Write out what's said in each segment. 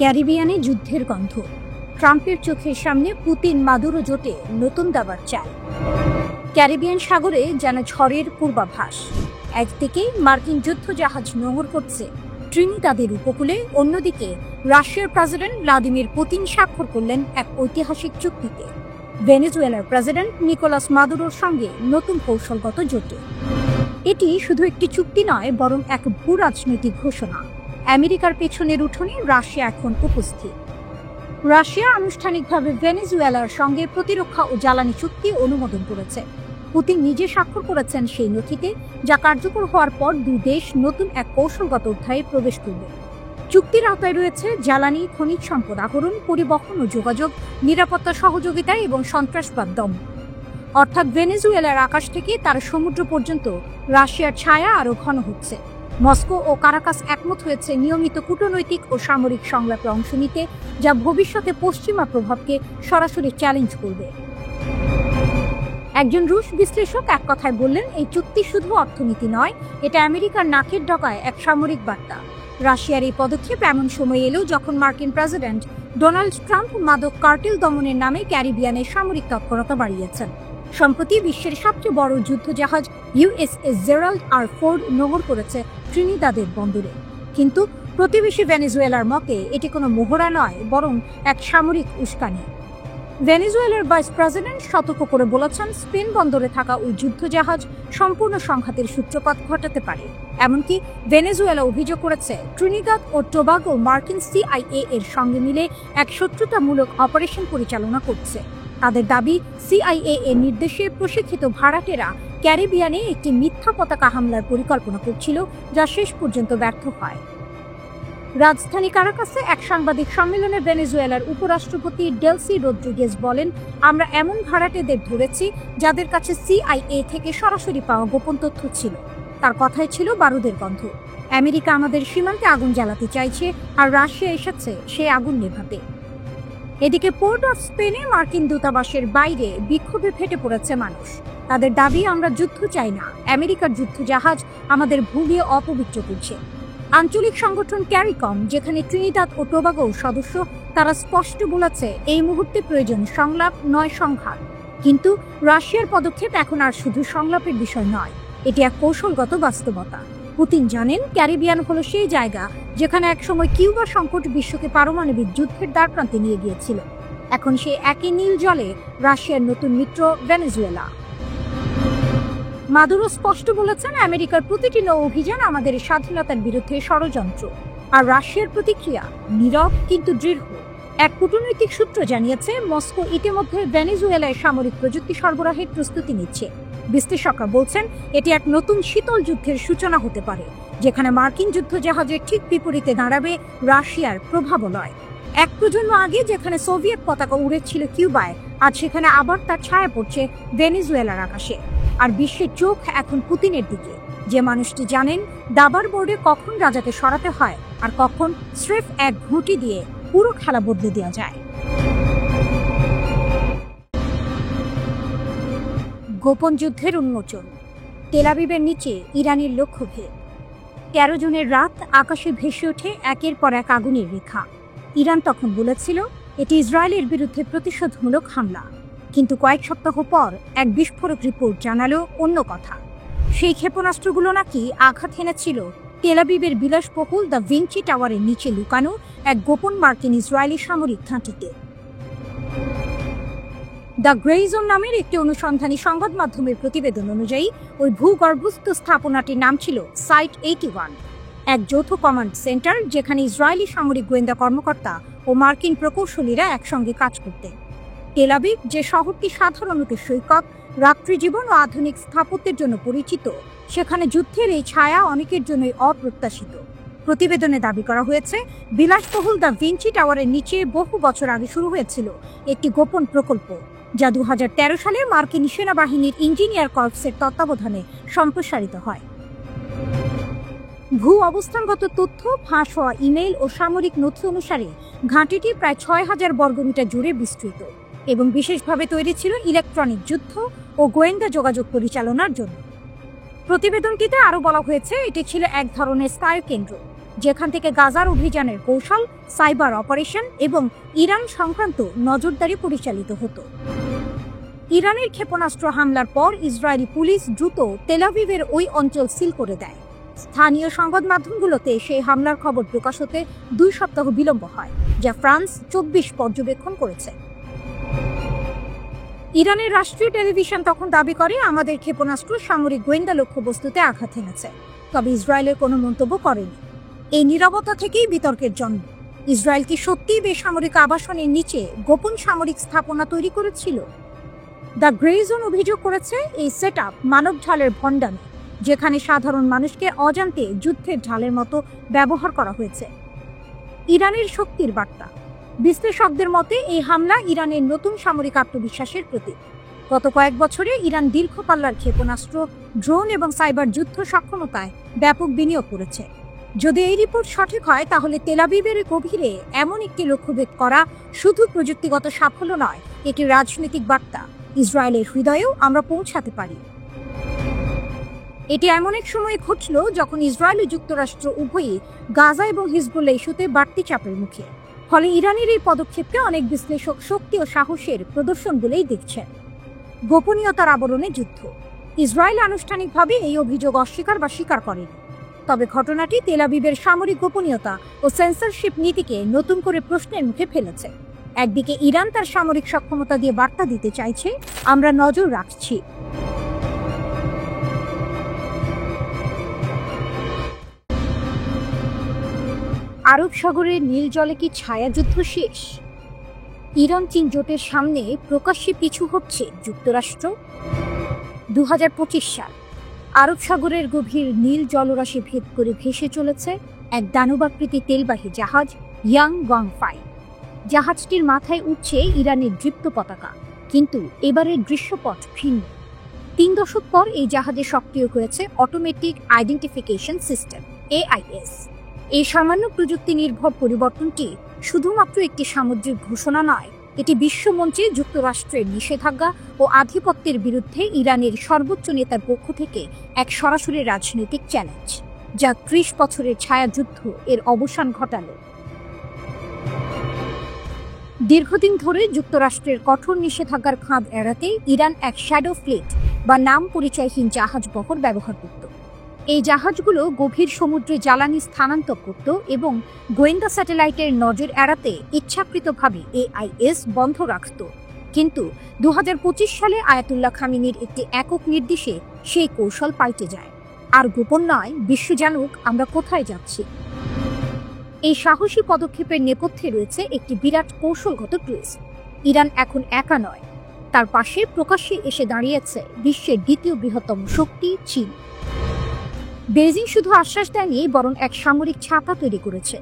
ক্যারিবিয়ানে যুদ্ধের গন্ধ, ট্রাম্পের চোখের সামনে পুতিন মাদুরো জোটে নতুন দাবার চাল। ক্যারিবিয়ান সাগরে যেন ঝড়ের পূর্বাভাস। একদিকে মার্কিন যুদ্ধজাহাজ নোঙর করছে ট্রিনিদাদের উপকূলে, অন্যদিকে রাশিয়ার প্রেসিডেন্ট ভ্লাদিমির পুতিন স্বাক্ষর করলেন এক ঐতিহাসিক চুক্তিতে ভেনেজুয়েলার প্রেসিডেন্ট নিকোলাস মাদুরোর সঙ্গে নতুন কৌশলগত জোটে। এটি শুধু একটি চুক্তি নয়, বরং এক ভূ রাজনৈতিক ঘোষণা। আমেরিকার পেছনের উঠোনে রাশিয়া এখন উপস্থিত। রাশিয়া আনুষ্ঠানিকভাবে ভেনেজুয়েলার সঙ্গে প্রতিরক্ষা ও জ্বালানি চুক্তি অনুমোদন করেছে। পুতিন নিজে স্বাক্ষর করেছেন সেই নথিতে, যা কার্যকর হওয়ার পর দুই দেশ নতুন এক কৌশলগত অধ্যায়ে প্রবেশ করবে। চুক্তির আওতায় রয়েছে জ্বালানি, খনিজ সম্পদ আহরণ, পরিবহন ও যোগাযোগ, নিরাপত্তা সহযোগিতা এবং সন্ত্রাসবাদ দমন। অর্থাৎ ভেনেজুয়েলার আকাশ থেকে তার সমুদ্র পর্যন্ত রাশিয়ার ছায়া আরও ঘন হচ্ছে। মস্কো ও কারাকাস একমত হয়েছে নিয়মিত কূটনৈতিক ও সামরিক সংলাপে অংশ নিতে, যা ভবিষ্যতে পশ্চিমা প্রভাবকে সরাসরি চ্যালেঞ্জ করবে। একজন রুশ বিশ্লেষক এক কথায় বললেন, এই চুক্তি শুধু অর্থনীতি নয়, এটা আমেরিকার নাকের ডগায় এক সামরিক বার্তা। রাশিয়ার এই পদক্ষেপ এমন সময় এলো যখন মার্কিন প্রেসিডেন্ট ডোনাল্ড ট্রাম্প মাদক কার্টেল দমনের নামে ক্যারিবিয়ানের সামরিক তৎপরতা বাড়িয়েছেন। সম্প্রতি বিশ্বের সবচেয়ে বড় যুদ্ধজাহাজ ইউএসএস জেরাল্ড আর ফোর্ড নোঙর করেছে ট্রিনিদাদের বন্দরে। কিন্তু প্রতিবেশী ভেনেজুয়েলার মতে এটি কোনো মহড়া নয়, বরং এক সামরিক উস্কানি। ভেনেজুয়েলার ভাইস প্রেসিডেন্ট সতর্ক করে বলেছেন, স্পেন বন্দরে থাকা ওই যুদ্ধজাহাজ সম্পূর্ণ সংঘাতের সূত্রপাত ঘটাতে পারে। এমনকি ভেনেজুয়েলা অভিযোগ করেছে, ট্রিনিদাদ ও টোবাগো মার্কিন সিআইএ এর সঙ্গে মিলে এক শত্রুতামূলক অপারেশন পরিচালনা করছে। তাদের দাবি, সিআইএ এর নির্দেশে প্রশিক্ষিত ভাড়াটেরা ক্যারিবিয়ানে একটি মিথ্যা পতাকা হামলার পরিকল্পনা করছিল, যা শেষ পর্যন্ত ব্যর্থ হয়। রাজধানী কারাকাসে এক সাংবাদিক সম্মেলনে ভেনেজুয়েলার উপরাষ্ট্রপতি ডেলসি রদ্রিগেজ বলেন, আমরা এমন ভাড়াটেদের ধরেছি যাদের কাছে সিআইএ থেকে সরাসরি পাওয়া গোপন তথ্য ছিল। তার কথায় ছিল বারুদের গন্ধ। আমেরিকা আমাদের সীমান্তে আগুন জ্বালাতে চাইছে, আর রাশিয়া এসেছে সেই আগুন নেভাতে। এদিকে পোর্ট অফ স্পেনে মার্কিন দূতাবাসের বাইরে বিক্ষোভে ফেটে পড়েছে মানুষ। তাদের দাবি, আমরা যুদ্ধ চাই না, আমেরিকার যুদ্ধজাহাজ আমাদের ভূমি অপবিত্র করছে। আঞ্চলিক সংগঠন ক্যারিকম, যেখানে ট্রিনিদাদ ও টোবাগো সদস্য, তারা স্পষ্ট বলেছে এই মুহূর্তে প্রয়োজন সংলাপ নয় সংঘাত। কিন্তু রাশিয়ার পদক্ষেপ এখন আর শুধু সংলাপের বিষয় নয়, এটি এক কৌশলগত বাস্তবতা। পুতিন জানেন, ক্যারিবিয়ান হলো সেই জায়গা যেখানে একসময় কিউবা সংকট বিশ্বকে পারমাণবিক যুদ্ধের দ্বারপ্রান্তে নিয়ে গিয়েছিল। এখন সেই একই নীল জলে রাশিয়ার নতুন মিত্র ভেনেজুয়েলা। মাদুরো স্পষ্ট বলেছেন, আমেরিকার প্রতিটি নৌ অভিযান আমাদের স্বাধীনতার বিরুদ্ধে ষড়যন্ত্র। আর রাশিয়ার প্রতিক্রিয়া নীরব কিন্তু দৃঢ়। এক কূটনৈতিক সূত্র জানিয়েছে, মস্কো ইতিমধ্যে ভেনেজুয়েলায় সামরিক প্রযুক্তি সরবরাহের প্রস্তুতি নিচ্ছে। বিশ্লেষকরা বলছেন, এটি এক নতুন শীতল যুদ্ধের সূচনা হতে পারে, যেখানে মার্কিন যুদ্ধজাহাজের ঠিক বিপরীতে দাঁড়াবে রাশিয়ার প্রভাবলয়। এক প্রজন্ম আগে যেখানে সোভিয়েত পতাকা উড়েছিল কিউবায়, আজ সেখানে আবার তার ছায়া পড়ছে ভেনেজুয়েলার আকাশে। আর বিশ্বের চোখ এখন পুতিনের দিকে, যে মানুষটি জানেন দাবার বোর্ডে কখন রাজাকে সরাতে হয় আর কখন স্রেফ এক ঘুঁটি দিয়ে পুরো খেলা বদলে দেওয়া যায়। গোপন যুদ্ধের উন্মোচন, তেল আবিবের নিচে ইরানের লক্ষ্যভেদ। 13 জুনের রাত আকাশে ভেসে ওঠে একের পর এক আগুনের রেখা। ইরান তখন বলেছিল এটি ইসরায়েলের বিরুদ্ধে প্রতিশোধমূলক হামলা, কিন্তু কয়েক সপ্তাহ পর এক বিস্ফোরক রিপোর্ট জানালো অন্য কথা। সেই ক্ষেপণাস্ত্রগুলো নাকি আঘাত হেনেছিল তেল আবিবের বিলাসবহুল দ্য ভিঞ্চি টাওয়ারের নিচে লুকানো এক গোপন মার্কিন ইসরায়েলি সামরিক ঘাঁটিতে। দ্য গ্রে জোন নামের একটি অনুসন্ধানী সংবাদ মাধ্যমের প্রতিবেদন অনুযায়ী ওই ভূগর্ভস্থ স্থাপনাটির নাম ছিল সাইট 81, এক যৌথ কমান্ড সেন্টার যেখানে ইসরায়েলি সামরিক গোয়েন্দা কর্মকর্তা ও মার্কিন প্রকৌশলীরা একসঙ্গে কাজ করতেন। তেল আবিব, যে শহরটি সাধারণত সৈকত, রাত্রি জীবন ও আধুনিক স্থাপত্যের জন্য পরিচিত, সেখানে যুদ্ধের এই ছায়া অনেকের জন্যই অপ্রত্যাশিত। প্রতিবেদনে দাবি করা হয়েছে, বিলাসবহুল দ্য ভিঞ্চি টাওয়ারের নিচে বহু বছর আগে শুরু হয়েছিল একটি গোপন প্রকল্প, যা 2013 সালে মার্কিন সেনাবাহিনীর ইঞ্জিনিয়ার কর্পসের তত্ত্বাবধানে সম্প্রসারিত হয়। ভূ অবস্থানগত তথ্য, ফাঁস হওয়া ইমেইল ও সামরিক নথি অনুসারে ঘাঁটিটি প্রায় 6000 বর্গমিটার জুড়ে বিস্তৃত এবং বিশেষভাবে তৈরি ছিল ইলেকট্রনিক যুদ্ধ ও গোয়েন্দা যোগাযোগ পরিচালনার জন্য। প্রতিবেদনটিতে আরও বলা হয়েছে, এটি ছিল এক ধরনের স্নায়ু কেন্দ্র, যেখান থেকে গাজার অভিযানের কৌশল, সাইবার অপারেশন এবং ইরান সংক্রান্ত নজরদারি পরিচালিত হতো। ইরানের ক্ষেপণাস্ত্র হামলার পর ইসরায়েলি পুলিশ দ্রুত তেল আভিভের ওই অঞ্চল সিল করে দেয়। স্থানীয় সংবাদ মাধ্যমগুলোতে সেই হামলার খবর প্রকাশ হতে 2 সপ্তাহ বিলম্ব হয়, যা ফ্রান্স 24 পর্যবেক্ষণ করেছে। ইরানের রাষ্ট্রীয় টেলিভিশন তখন দাবি করে, আমাদের ক্ষেপণাস্ত্র সামরিক গোয়েন্দা লক্ষ্যবস্তুতে আঘাত এনেছে, তবে ইসরায়েলের কোনো মন্তব্য করেনি। এই নীরবতা থেকেই বিতর্কের জন্ম। ইসরায়েল কি সত্যিই বেসামরিক আবাসনের নিচে গোপন সামরিক স্থাপনা তৈরি করেছিল? দ্য গ্রে জোন অভিযোগ করেছে এই সেটআপ মানব ঢালের ভণ্ডামি, যেখানে সাধারণ মানুষকে অজান্তে যুদ্ধের ঢালের মতো ব্যবহার করা হয়েছে। ইরানের শক্তির বার্তা। বিশ্লেষকদের মতে এই হামলা ইরানের নতুন সামরিক আত্মবিশ্বাসের প্রতীক। গত কয়েক বছরে ইরান দীর্ঘ পাল্লার ক্ষেপণাস্ত্র, ড্রোন এবং সাইবার যুদ্ধ সক্ষমতায় ব্যাপক বিনিয়োগ করেছে। যদি এই রিপোর্ট সঠিক হয়, তাহলে তেল আভিভের গভীরে এমন একটি লক্ষ্যভেদ করা শুধু প্রযুক্তিগত সাফল্য নয়, এটি রাজনৈতিক বার্তা। ইসরায়েলের হৃদয়েও আমরা পৌঁছাতে পারি। এটি এমন এক সময়ে ঘটল যখন ইসরায়েল ও যুক্তরাষ্ট্র উভয়ই গাজা এবং হিজবুল্লাহ ইস্যুতে বাড়তি চাপের মুখে। ফলে ইরানের এই পদক্ষেপকে অনেক বিশ্লেষক শক্তি ও সাহসের প্রদর্শন বলেই দেখছেন। গোপনীয়তার আবরণে যুদ্ধ। ইসরায়েল আনুষ্ঠানিকভাবে এই অভিযোগ অস্বীকার বা স্বীকার করেনি, তবে ঘটনাটি তেল আভিভের সামরিক গোপনীয়তা ও সেন্সরশিপ নীতিকে নতুন করে প্রশ্নের মুখে ফেলেছে। একদিকে ইরান তার সামরিক সক্ষমতা দিয়ে বার্তা দিতে চাইছে, আমরা নজর রাখছি। আরব সাগরের নীল জলে কি ছায়াযুদ্ধ শেষ? ইরান চীন জোটের সামনে প্রকাশ্যে পিছু হচ্ছে যুক্তরাষ্ট্র। 2025 সাল। আরব সাগরের গভীর নীল জলরাশি ভেদ করে ভেসে চলেছে এক দানবাকৃতি তেলবাহী জাহাজ ইয়াং ওয়াং-5। জাহাজটির মাথায় উঠছে ইরানের দৃপ্ত পতাকা, কিন্তু এবারের দৃশ্যপট ভিন্ন। 3 দশক পর এই জাহাজে সক্রিয় হয়েছে অটোমেটিক আইডেন্টিফিকেশন সিস্টেম, AIS। এই সামান্য প্রযুক্তি নির্ভর পরিবর্তনটি শুধুমাত্র একটি সামুদ্রিক ঘোষণা নয়, এটি বিশ্বমঞ্চে যুক্তরাষ্ট্রের নিষেধাজ্ঞা ও আধিপত্যের বিরুদ্ধে ইরানের সর্বোচ্চ নেতার পক্ষ থেকে এক সরাসরি রাজনৈতিক চ্যালেঞ্জ, যা 30 বছরের ছায়াযুদ্ধ এর অবসান ঘটালো। দীর্ঘদিন ধরে যুক্তরাষ্ট্রের কঠোর নিষেধাজ্ঞার ফাঁদ এড়াতে ইরান এক শ্যাডো ফ্লিট বা নাম পরিচয়হীন জাহাজ বহর ব্যবহার করত। এই জাহাজগুলো গভীর সমুদ্রে জ্বালানি স্থানান্তর করত এবং গোয়েন্দা স্যাটেলাইটের নজর এড়াতে ইচ্ছাকৃতভাবে AIS বন্ধ রাখত। কিন্তু 2025 সালে আয়াতুল্লাহ খামেনির একটি একক নির্দেশে সেই কৌশল পাল্টে যায়। আর গোপন নয়, বিশ্ব জানুক আমরা কোথায় যাচ্ছি। এই সাহসী পদক্ষেপের নেপথ্যে রয়েছে একটি বিরাট কৌশলগত টুইস্ট। ইরান এখন একা নয়, তার পাশে প্রকাশ্যে এসে দাঁড়িয়েছে বিশ্বের দ্বিতীয় বৃহত্তম শক্তি চীন। বেজিং শুধু আশ্বাস দেয়নি, বরং এক সামরিক ছাতা তৈরি করেছে।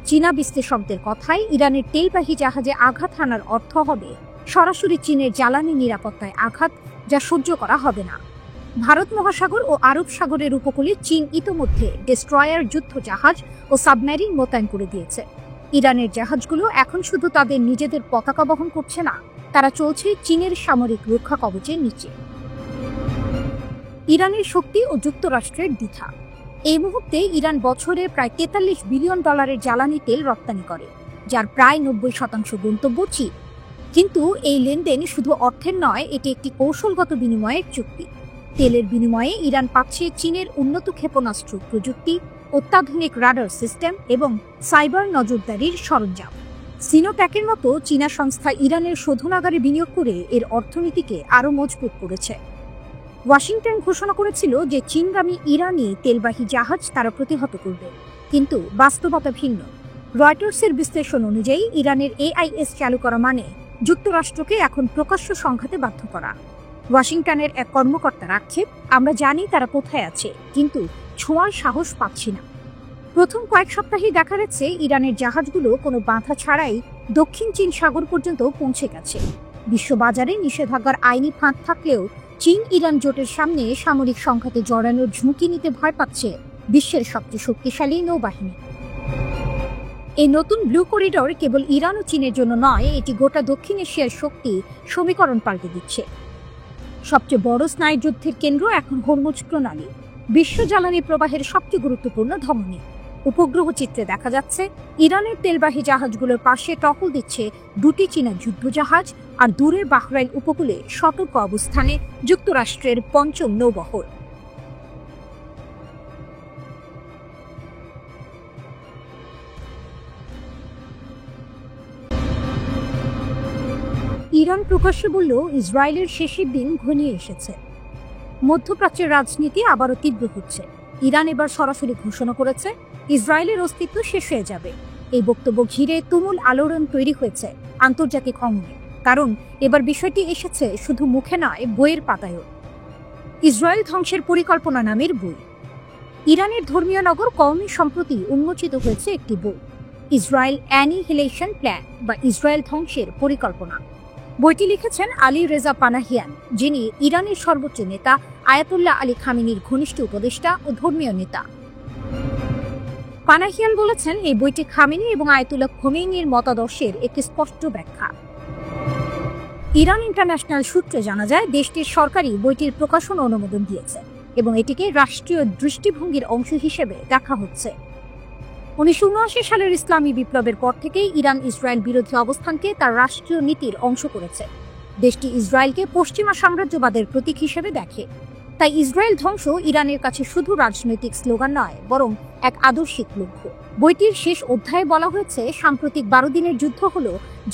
চীনা বিশ্লেষকদের কথায় ইরানের তেলবাহী জাহাজে আঘাত হানার অর্থ হবে সরাসরি চীনের জ্বালানি নিরাপত্তায় আঘাত, যা সহ্য করা হবে না। ভারত মহাসাগর ও আরব সাগরের উপকূলে চীন ইতোমধ্যে ডেস্ট্রয়ার, যুদ্ধ জাহাজ ও সাবমেরিন মোতায়েন করে দিয়েছে। ইরানের জাহাজগুলো এখন শুধু তাদের নিজেদের পতাকা বহন করছে না, তারা চলছে চীনের সামরিক রক্ষা কবচের নিচে। ইরানের শক্তি ও যুক্তরাষ্ট্রের দ্বিধা। এই মুহূর্তে ইরান বছরে প্রায় $43 বিলিয়ন জ্বালানি তেল রপ্তানি করে, যার প্রায় 90% গন্তব্য চীন। কিন্তু এই লেনদেন শুধু অর্থের নয়, এটি একটি কৌশলগত বিনিময়ের চুক্তি। তেলের বিনিময়ে ইরান পাচ্ছে চীনের উন্নত ক্ষেপণাস্ত্র প্রযুক্তি, অত্যাধুনিক রাডার সিস্টেম এবং সাইবার নজরদারির সরঞ্জাম। সিনোপ্যাকের মতো চীনা সংস্থা ইরানের শোধনাগারে বিনিয়োগ করে এর অর্থনীতিকে আরও মজবুত করেছে। ওয়াশিংটন ঘোষণা করেছিল যে চীনগামী ইরানি তেলবাহী জাহাজ তারা প্রতিহত করবে, কিন্তু বাস্তবতা ভিন্ন। রয়টার্সের বিশ্লেষণ অনুযায়ী ইরানের AIS চালু করা মানে যুক্তরাষ্ট্রকে এখন প্রকাশ্য সংঘাতে বাধ্য করা। ওয়াশিংটনের এক কর্মকর্তার আক্ষেপ, আমরা জানি তারা কোথায় আছে, কিন্তু ছোঁয়ার সাহস পাচ্ছি না। প্রথম কয়েক সপ্তাহেই দেখা যাচ্ছে ইরানের জাহাজগুলো কোনো বাধা ছাড়াই দক্ষিণ চীন সাগর পর্যন্ত পৌঁছে গেছে। বিশ্ববাজারে নিষেধাজ্ঞার আইনি ফাঁদ থাকলেও চীন ইরান জোটের সামনে সামরিক সংঘাতে জড়ানোর ঝুঁকি নিতে ভয় পাচ্ছে বিশ্বের সবচেয়ে শক্তিশালী নৌবাহিনী। এই নতুন ব্লু করিডর কেবল ইরান ও চীনের জন্য নয়, এটি গোটা দক্ষিণ এশিয়ার শক্তি সমীকরণ পাল্টে দিচ্ছে। সবচেয়ে বড় স্নায়ুযুদ্ধের কেন্দ্র এখন হরমুজ প্রণালী, বিশ্ব জ্বালানি প্রবাহের সবচেয়ে গুরুত্বপূর্ণ ধমনী। উপগ্রহ চিত্রে দেখা যাচ্ছে ইরানের তেলবাহী জাহাজগুলোর পাশে টহল দিচ্ছে দুটি চীনা যুদ্ধজাহাজ, আর দূরের বাহরাইন উপকূলে সতর্ক অবস্থানে যুক্তরাষ্ট্রের পঞ্চম নৌবহর। ইরান প্রকাশ্যে বলল ইসরায়েলের শেষের দিন ঘনিয়ে এসেছে। মধ্যপ্রাচ্যের রাজনীতি আবারও তীব্র হচ্ছে। ইরান এবার সরাসরি ঘোষণা করেছে ইসরায়েলের অস্তিত্ব শেষ হয়ে যাবে। এই বক্তব্য ঘিরে তুমুল আলোড়ন তৈরি হয়েছে আন্তর্জাতিক অঙ্গনে, কারণ এবার বিষয়টি এসেছে শুধু মুখে নয়, বইয়ের পাতায়ও। ইসরায়েল ধ্বংসের পরিকল্পনা নামের বই। ইরানের ধর্মীয় নগর কওমে সম্প্রতি উন্মোচিত হয়েছে একটি বই, ইসরায়েল অ্যানিহিলেশন প্ল্যান বা ইসরায়েল ধ্বংসের পরিকল্পনা। বইটি লিখেছেন আলী রেজা পানাহিয়ান, যিনি ইরানের সর্বোচ্চ নেতা আয়াতুল্লাহ আলী খামেনির ঘনিষ্ঠ উপদেষ্টা ও ধর্মীয় নেতা। পানাহিয়ান বলেছেন এই বইটি খামেনি এবং আয়াতুল্লাহ খোমেনির মতাদর্শের একটি স্পষ্ট ব্যাখ্যা। ইরান ইন্টারন্যাশনাল সূত্রে জানা যায় দেশটির সরকারি বইটির প্রকাশন অনুমোদন দিয়েছে এবং এটিকে রাষ্ট্রীয় দৃষ্টিভঙ্গির অংশ হিসেবে দেখা হচ্ছে। 1979 সালের ইসলামী বিপ্লবের পর থেকেই ইরান ইসরায়েল বিরোধী অবস্থানকে তার রাষ্ট্রীয় নীতির অংশ করেছে। দেশটি ইসরায়েলকে পশ্চিমা সাম্রাজ্যবাদের প্রতীক হিসেবে দেখে। তাই ইসরায়েল ধ্বংস ইরানের কাছে শুধু রাজনৈতিক স্লোগান নয়, বরং এক আদর্শিক লক্ষ্য। বইটির শেষ অধ্যায়ে বলা হয়েছে সাম্প্রতিক 12 দিনের যুদ্ধ হল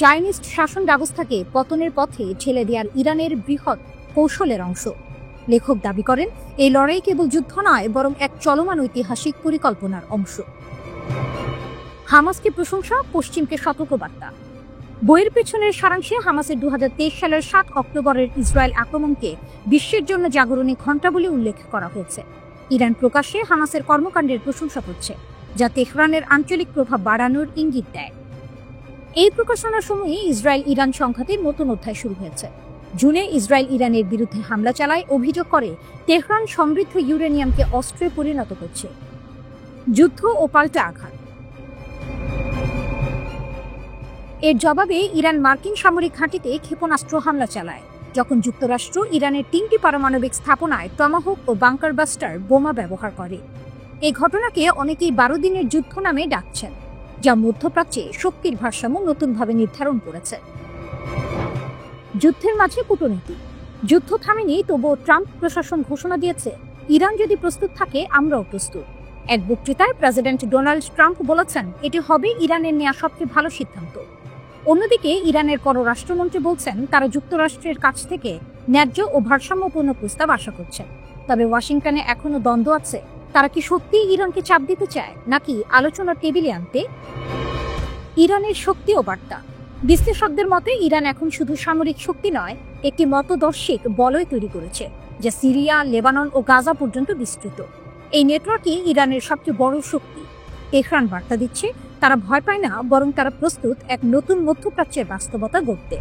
জায়নিস্ট শাসন ব্যবস্থাকে পতনের পথে ঠেলে দেওয়ার ইরানের বৃহৎ কৌশলের অংশ। লেখক দাবি করেন এই লড়াই কেবল যুদ্ধ নয়, বরং এক চলমান ঐতিহাসিক পরিকল্পনার অংশ। হামাসকে প্রশংসা, পশ্চিমকে সতর্কবার্তা। বইয়ের পেছনের সারাংশে হামাসের 2023 সালের 7 অক্টোবরের ইসরায়েল আক্রমণকে বিশ্বের জন্য জাগরণী ঘণ্টা বলে উল্লেখ করা হয়েছে। ইরান প্রকাশ্যে হামাসের কর্মকাণ্ডের প্রশংসা করছে, যা তেহরানের আঞ্চলিক প্রভাব বাড়ানোর ইঙ্গিত দেয়। এই প্রকাশনার সময়ে ইসরায়েল ইরান সংঘাতের নতুন অধ্যায় শুরু হয়েছে। জুনে ইসরায়েল ইরানের বিরুদ্ধে হামলা চালায়, অভিযোগ করে তেহরান সমৃদ্ধ ইউরেনিয়ামকে অস্ত্রে পরিণত করছে। যুদ্ধ ও পাল্টা আঘাত। এর জবাবে ইরান মার্কিন সামরিক ঘাঁটিতে ক্ষেপণাস্ত্র হামলা চালায়, যখন যুক্তরাষ্ট্র ইরানের 3টি পারমাণবিক স্থাপনায় টমাহক ও বাংকার বাস্টার বোমা ব্যবহার করে। এই ঘটনাকে অনেকেই 12 দিনের যুদ্ধ নামে ডাকছেন, যা মধ্যপ্রাচ্যে শক্তির ভারসাম্য নতুনভাবে নির্ধারণ করেছে। যুদ্ধের মাঝে কূটনীতি। যুদ্ধ থামেনি, তবুও ট্রাম্প প্রশাসন ঘোষণা দিয়েছে ইরান যদি প্রস্তুত থাকে আমরাও প্রস্তুত। এক বক্তৃতায় প্রেসিডেন্ট ডোনাল্ড ট্রাম্প বলেছেন এটি হবে ইরানের নেওয়া সবচেয়ে ভালো সিদ্ধান্ত। অন্যদিকে ইরানের পররাষ্ট্রমন্ত্রী বলছেন তারা যুক্তরাষ্ট্রের কাছ থেকে ন্যায্য ও ভারসাম্যপূর্ণ প্রস্তাব আশা করছেন। তবে ওয়াশিংটনে এখনো দ্বন্দ্ব আছে, তারা কি সত্যিই ইরানকে চাপ দিতে চায় নাকি আলোচনার টেবিলে আনতে। ইরানের শক্তি ও বার্তা। বিশ্লেষকদের মতে ইরান এখন শুধু সামরিক শক্তি নয়, একটি মতদর্শিক বলয় তৈরি করেছে, যা সিরিয়া, লেবানন ও গাজা পর্যন্ত বিস্তৃত। এই নেটওয়ার্কই ইরানের সবচেয়ে বড় শক্তি। তেহরান বার্তা দিচ্ছে তারা ভয় পায় না, বরং তারা প্রস্তুত এক নতুন মধ্যপ্রাচ্যের বাস্তবতা গড়তে।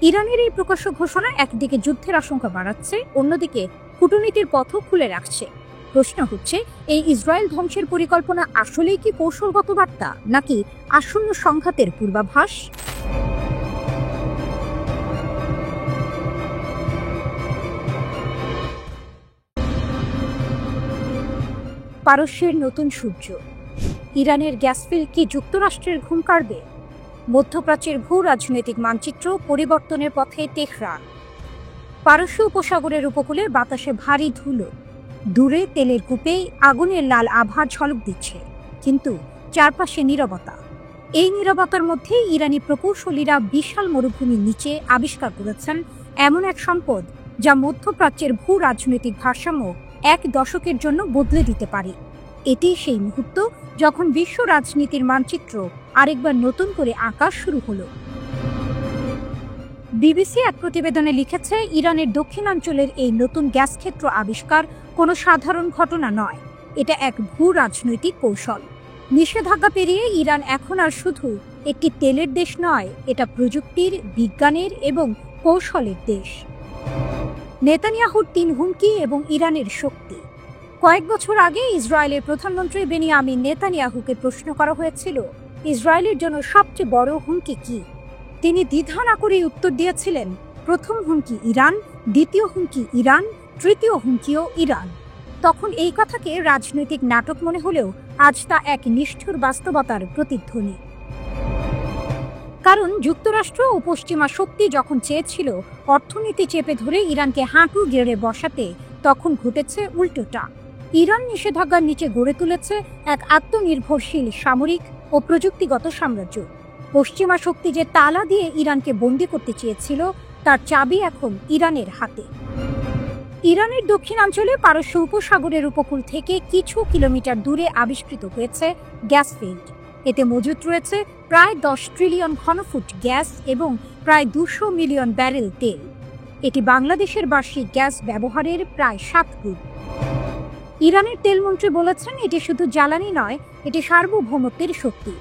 ইরানের এই প্রকাশ্য ঘোষণা একদিকে যুদ্ধের আশঙ্কা বাড়াচ্ছে, অন্যদিকে কূটনীতির পথও খুলে রাখছে। প্রশ্ন হচ্ছে এই ইসরায়েল ধ্বংসের পরিকল্পনা আসলেই কি কৌশলগত বার্তা নাকি আসন্ন সংঘাতের পূর্বাভাস। পারস্যের নতুন সূর্য। ইরানের গ্যাসফিল্ড কি যুক্তরাষ্ট্রের ঘুম কাড়বে। মধ্যপ্রাচ্যের ভূ রাজনৈতিক মানচিত্র পরিবর্তনের পথে তেহরান। পারস্য উপসাগরের উপকূলে বাতাসে ভারী ধুলো, দূরে তেলের কূপে আগুনের লাল আভা ঝলক দিচ্ছে, কিন্তু চারপাশে নীরবতা। এই নীরবতার মধ্যে ইরানি প্রকৌশলীরা বিশাল মরুভূমির নিচে আবিষ্কার করেছেন এমন এক সম্পদ যা মধ্যপ্রাচ্যের ভূ রাজনৈতিক ভারসাম্য 1 দশকের জন্য বদলে দিতে পারে। এটি সেই মুহূর্ত যখন বিশ্ব রাজনীতির মানচিত্র আরেকবার নতুন করে আঁকা শুরু হলো। বিবিসি এক প্রতিবেদনে লিখেছে ইরানের দক্ষিণাঞ্চলের এই নতুন গ্যাস ক্ষেত্র আবিষ্কার কোনো সাধারণ ঘটনা নয়, এটা এক ভূ রাজনৈতিক কৌশল। নিষেধাজ্ঞা পেরিয়ে ইরান এখন আর শুধু একটি তেলের দেশ নয়, এটা প্রযুক্তির, বিজ্ঞানের এবং কৌশলের দেশ। নেতানিয়াহুর 3 হুমকি এবং ইরানের শক্তি। কয়েক বছর আগে ইসরায়েলের প্রধানমন্ত্রী বেনিয়ামিন নেতানিয়াহুকে প্রশ্ন করা হয়েছিল ইসরায়েলের জন্য সবচেয়ে বড় হুমকি কি। তিনি দ্বিধা না করে উত্তর দিয়েছিলেন, প্রথম হুমকি ইরান, দ্বিতীয় হুমকি ইরান, তৃতীয় হুমকিও ইরান। তখন এই কথাকে রাজনৈতিক নাটক মনে হলেও আজ তা এক নিষ্ঠুর বাস্তবতার প্রতিধ্বনি। কারণ যুক্তরাষ্ট্র ও পশ্চিমা শক্তি যখন চেয়েছিল অর্থনীতি চেপে ধরে ইরানকে হাঁটু গেড়ে বসাতে, তখন ঘটেছে উল্টোটা। ইরান নিষেধাজ্ঞার নিচে গড়ে তুলেছে এক আত্মনির্ভরশীল সামরিক ও প্রযুক্তিগত সাম্রাজ্য। পশ্চিমা শক্তি যে তালা দিয়ে ইরানকে বন্দী করতে চেয়েছিল, তার চাবি এখন ইরানের হাতে। ইরানের দক্ষিণাঞ্চলে পারস্য উপসাগরের উপকূল থেকে কিছু কিলোমিটার দূরে আবিষ্কৃত হয়েছে গ্যাস ফিল্ড। এতে মজুত রয়েছে প্রায় 10 ট্রিলিয়ন ঘনফুট গ্যাস এবং প্রায় 200 মিলিয়ন ব্যারেল তেল। এটি বাংলাদেশের বার্ষিক গ্যাস ব্যবহারের প্রায় 7 গুণ। ইরানের তেলমন্ত্রী বলেছেন, এটি শুধু জ্বালানি নয়, এটি সার্বভৌমত্বের শক্তি।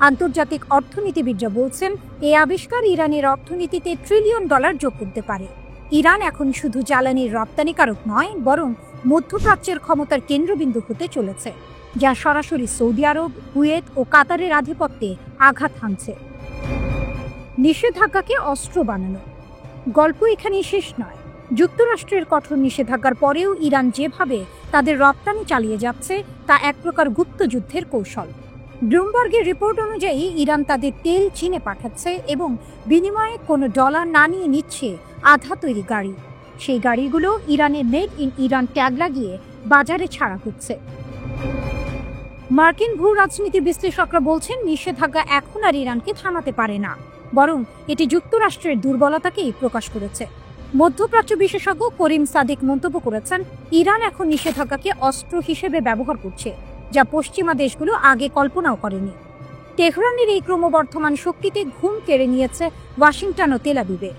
আন্তর্জাতিক অর্থনীতিবিদরা বলছেন, এই আবিষ্কার ইরানের অর্থনীতিতে $1 ট্রিলিয়ন যোগ করতে পারে। ইরান এখন শুধু জ্বালানির রপ্তানিকারক নয়, বরং মধ্যপ্রাচ্যের ক্ষমতার কেন্দ্রবিন্দু হতে চলেছে, যা সরাসরি সৌদি আরব, কুয়েত ও কাতারের আধিপত্যে আঘাত হানছে। নিষেধাজ্ঞাকে অস্ত্র বানানো। গল্প এখানেই শেষ নয়। যুক্তরাষ্ট্রের কঠোর নিষেধাজ্ঞার পরেও ইরান যেভাবে তাদের রপ্তানি চালিয়ে যাচ্ছে, তা এক প্রকার গুপ্তযুদ্ধের কৌশল। ব্লুমবার্গের রিপোর্ট অনুযায়ী ইরান তাদের তেল চীনে পাঠাচ্ছে এবং বিনিময়ে কোনো ডলার না নিয়ে নিচ্ছে আধা তৈরি গাড়ি। সেই গাড়িগুলো ইরানের মেড ইন ইরান ট্যাগ লাগিয়ে বাজারে ছাড়া হচ্ছে। মার্কিন ভূ রাজনীতি বিশ্লেষকরা বলছেন, নিষেধাজ্ঞা এখন আর ইরানকে থামাতে পারে না, বরং এটি যুক্তরাষ্ট্রের দুর্বলতাকেই প্রকাশ করেছে। মধ্যপ্রাচ্য বিশেষজ্ঞ করিম সাদিক মন্তব্য করেছেন, ইরান এখন নিষেধাজ্ঞাকে অস্ত্র হিসেবে ব্যবহার করছে, যা পশ্চিমা দেশগুলো আগে কল্পনাও করেনি। তেহরানের এই ক্রমবর্ধমান শক্তিতে ঘুম কেড়ে নিয়েছে ওয়াশিংটন ও তেল আবিবে।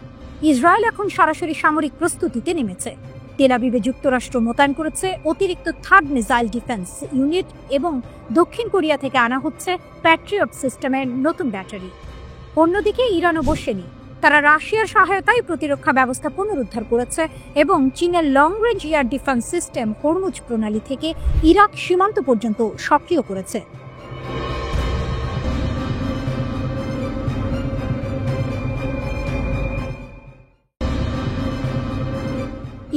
ইসরায়েল এখন সরাসরি সামরিক প্রস্তুতিতে নেমেছে। তেল আবিবে যুক্তরাষ্ট্র মোতায়েন করেছে অতিরিক্ত থার্ড মিসাইল ডিফেন্স ইউনিট এবং দক্ষিণ কোরিয়া থেকে আনা হচ্ছে প্যাট্রিয়ট সিস্টেমের নতুন ব্যাটারি। অন্যদিকে ইরানও বসেনি। তারা রাশিয়ার সহায়তায় প্রতিরক্ষা ব্যবস্থা পুনরুদ্ধার করেছে এবং চীনের long range air defence system Hormuz প্রণালী থেকে ইরাক সীমান্ত পর্যন্ত সক্রিয় করেছে।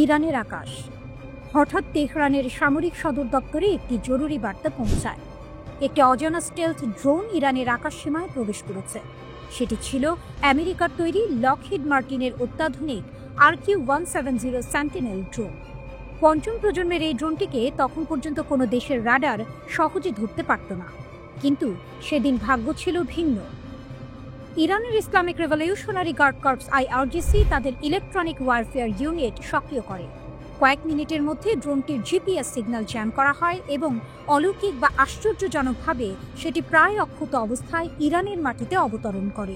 ইরানের আকাশ। হঠাৎ তেহরানের সামরিক সদর দপ্তরে একটি জরুরি বার্তা পৌঁছায়। একটি অজানা স্টেলথ ড্রোন ইরানের আকাশ সীমায় প্রবেশ করেছে। সেটি ছিল আমেরিকার তৈরি লকহিড মার্টিনের অত্যাধুনিক RQ-170 সেন্টিনেল ড্রোন। পঞ্চম প্রজন্মের এই ড্রোনটিকে তখন পর্যন্ত কোনো দেশের রাডার সহজে ধরতে পারত না। কিন্তু সেদিন ভাগ্য ছিল ভিন্ন। ইরানের Islamic revolutionary guard corps IRGC তাদের ইলেকট্রনিক ওয়ারফেয়ার ইউনিট সক্রিয় করে। কয়েক মিনিটের মধ্যে ড্রোনটির GPS সিগন্যাল জ্যাম করা হয় এবং অলৌকিক বা আশ্চর্যজনকভাবে সেটি প্রায় অক্ষত অবস্থায় ইরানের মাটিতে অবতরণ করে।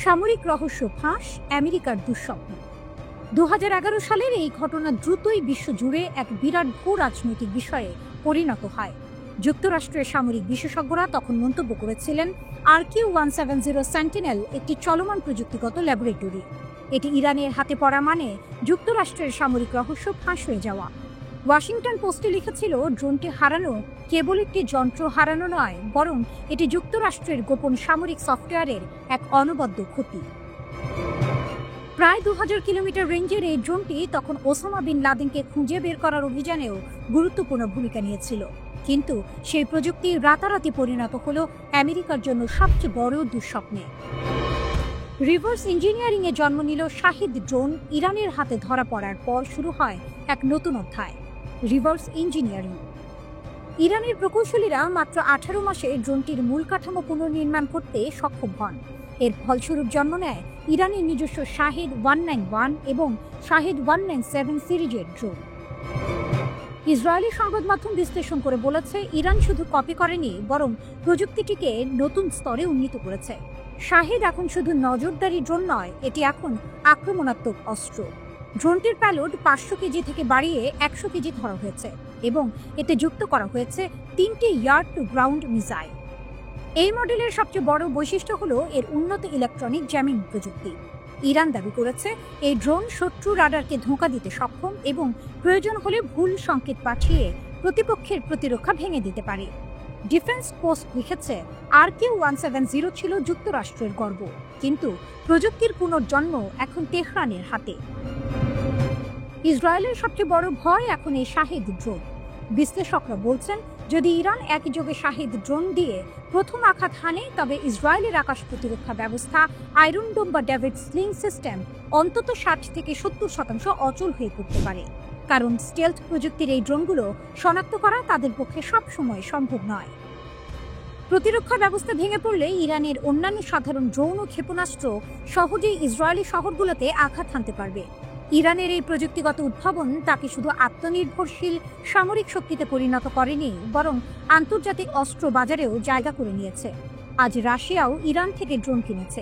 সামরিক রহস্য ফাঁস, আমেরিকার দুঃস্বপ্ন। 2011 সালের এই ঘটনা দ্রুতই বিশ্বজুড়ে এক বিরাট ভূ রাজনৈতিক বিষয়ে পরিণত হয়। যুক্তরাষ্ট্রের সামরিক বিশেষজ্ঞরা তখন মন্তব্য করেছিলেন, RQ-170 সেন্টিনেল একটি চলমান প্রযুক্তিগত ল্যাবরেটরি। এটি ইরানের হাতে পড়া মানে যুক্তরাষ্ট্রের সামরিক রহস্য ফাঁস হয়ে যাওয়া। ওয়াশিংটন পোস্টে লিখেছিল, ড্রোনটি হারানো কেবল একটি যন্ত্র হারানো নয়, বরং এটি যুক্তরাষ্ট্রের গোপন সামরিক সফটওয়্যারের এক অনবদ্য ক্ষতি। প্রায় 2000 কিলোমিটার রেঞ্জের এই ড্রোনটি তখন ওসামা বিন লাদেনকে খুঁজে বের করার অভিযানেও গুরুত্বপূর্ণ ভূমিকা নিয়েছিল। কিন্তু সেই প্রযুক্তি রাতারাতি পরিণত হলো আমেরিকার জন্য সবচেয়ে বড় দুঃস্বপ্নে। রিভার্স ইঞ্জিনিয়ারিং এ জন্ম নিল শাহিদ ড্রোন। ইরানের হাতে ধরা পড়ার পর শুরু হয় এক নতুন অধ্যায়, রিভার্স ইঞ্জিনিয়ারিং। ইরানের প্রকৌশলীরা মাত্র 18 মাসে ড্রোনটির মূল কাঠামো পুনর্নির্মাণ করতে সক্ষম হন। এর ফলস্বরূপ জন্ম নেয় ইরানের নিজস্ব শাহিদ 191 এবং শাহিদ 197 সিরিজের ড্রোন। ইসরায়েলি সংবাদ মাধ্যম বিশ্লেষণ করে বলেছে, ইরান শুধু কপি করেনি, বরং প্রযুক্তিটিকে নতুন স্তরে উন্নীত করেছে। শাহিদ এখন শুধু নজরদারি ড্রোন নয়, এটি এখন আক্রমণাত্মক অস্ত্র। ড্রোনটির প্যালোড 500 কেজি থেকে বাড়িয়ে 100 কেজি ধরা হয়েছে এবং এতে যুক্ত করা হয়েছে 3টি ইয়ার্ড টু গ্রাউন্ড মিসাইল। এই মডেলের সবচেয়ে বড় বৈশিষ্ট্য হলো এর উন্নত ইলেকট্রনিক জ্যামিং প্রযুক্তি। ইরান দাবি করেছে, এই ড্রোন শত্রু রাডারকে ধোঁকা দিতে সক্ষম এবং প্রয়োজন হলে ভুল সংকেত পাঠিয়ে প্রতিপক্ষের প্রতিরক্ষা ভেঙে দিতে পারে। ডিফেন্স পোস্ট লিখেছে, RQ-170 ছিল যুক্তরাষ্ট্রের গর্ব, কিন্তু প্রযুক্তির পুনর্জন্ম এখন তেহরানের হাতে। ইসরায়েলের সবচেয়ে বড় ভয় এখন এই শাহিদ ড্রোন। বিশ্লেষকরা বলছেন, যদি ইরান একযোগে শাহিদ ড্রোন দিয়ে প্রথম আঘাত হানে, তবে ইসরায়েলের আকাশ প্রতিরক্ষা ব্যবস্থা আয়রন ডোম বা ডেভিড স্লিং সিস্টেম অন্তত 60 থেকে 70% অচল হয়ে পড়তে পারে। কারণ স্টেলথ প্রযুক্তির এই ড্রোনগুলো শনাক্ত করা তাদের পক্ষে সবসময় সম্ভব নয়। প্রতিরক্ষা ব্যবস্থা ভেঙে পড়লে ইরানের অন্যান্য সাধারণ ড্রোন ও ক্ষেপণাস্ত্র সহজেই ইসরায়েলি শহরগুলোতে আঘাত হানতে পারবে। ইরানের এই প্রযুক্তিগত উদ্ভাবন তাকে শুধু আত্মনির্ভরশীল সামরিক শক্তিতে পরিণত করেনি, বরং আন্তর্জাতিক অস্ত্র বাজারেও জায়গা করে নিয়েছে। আজ রাশিয়াও ইরান থেকে ড্রোন কিনেছে।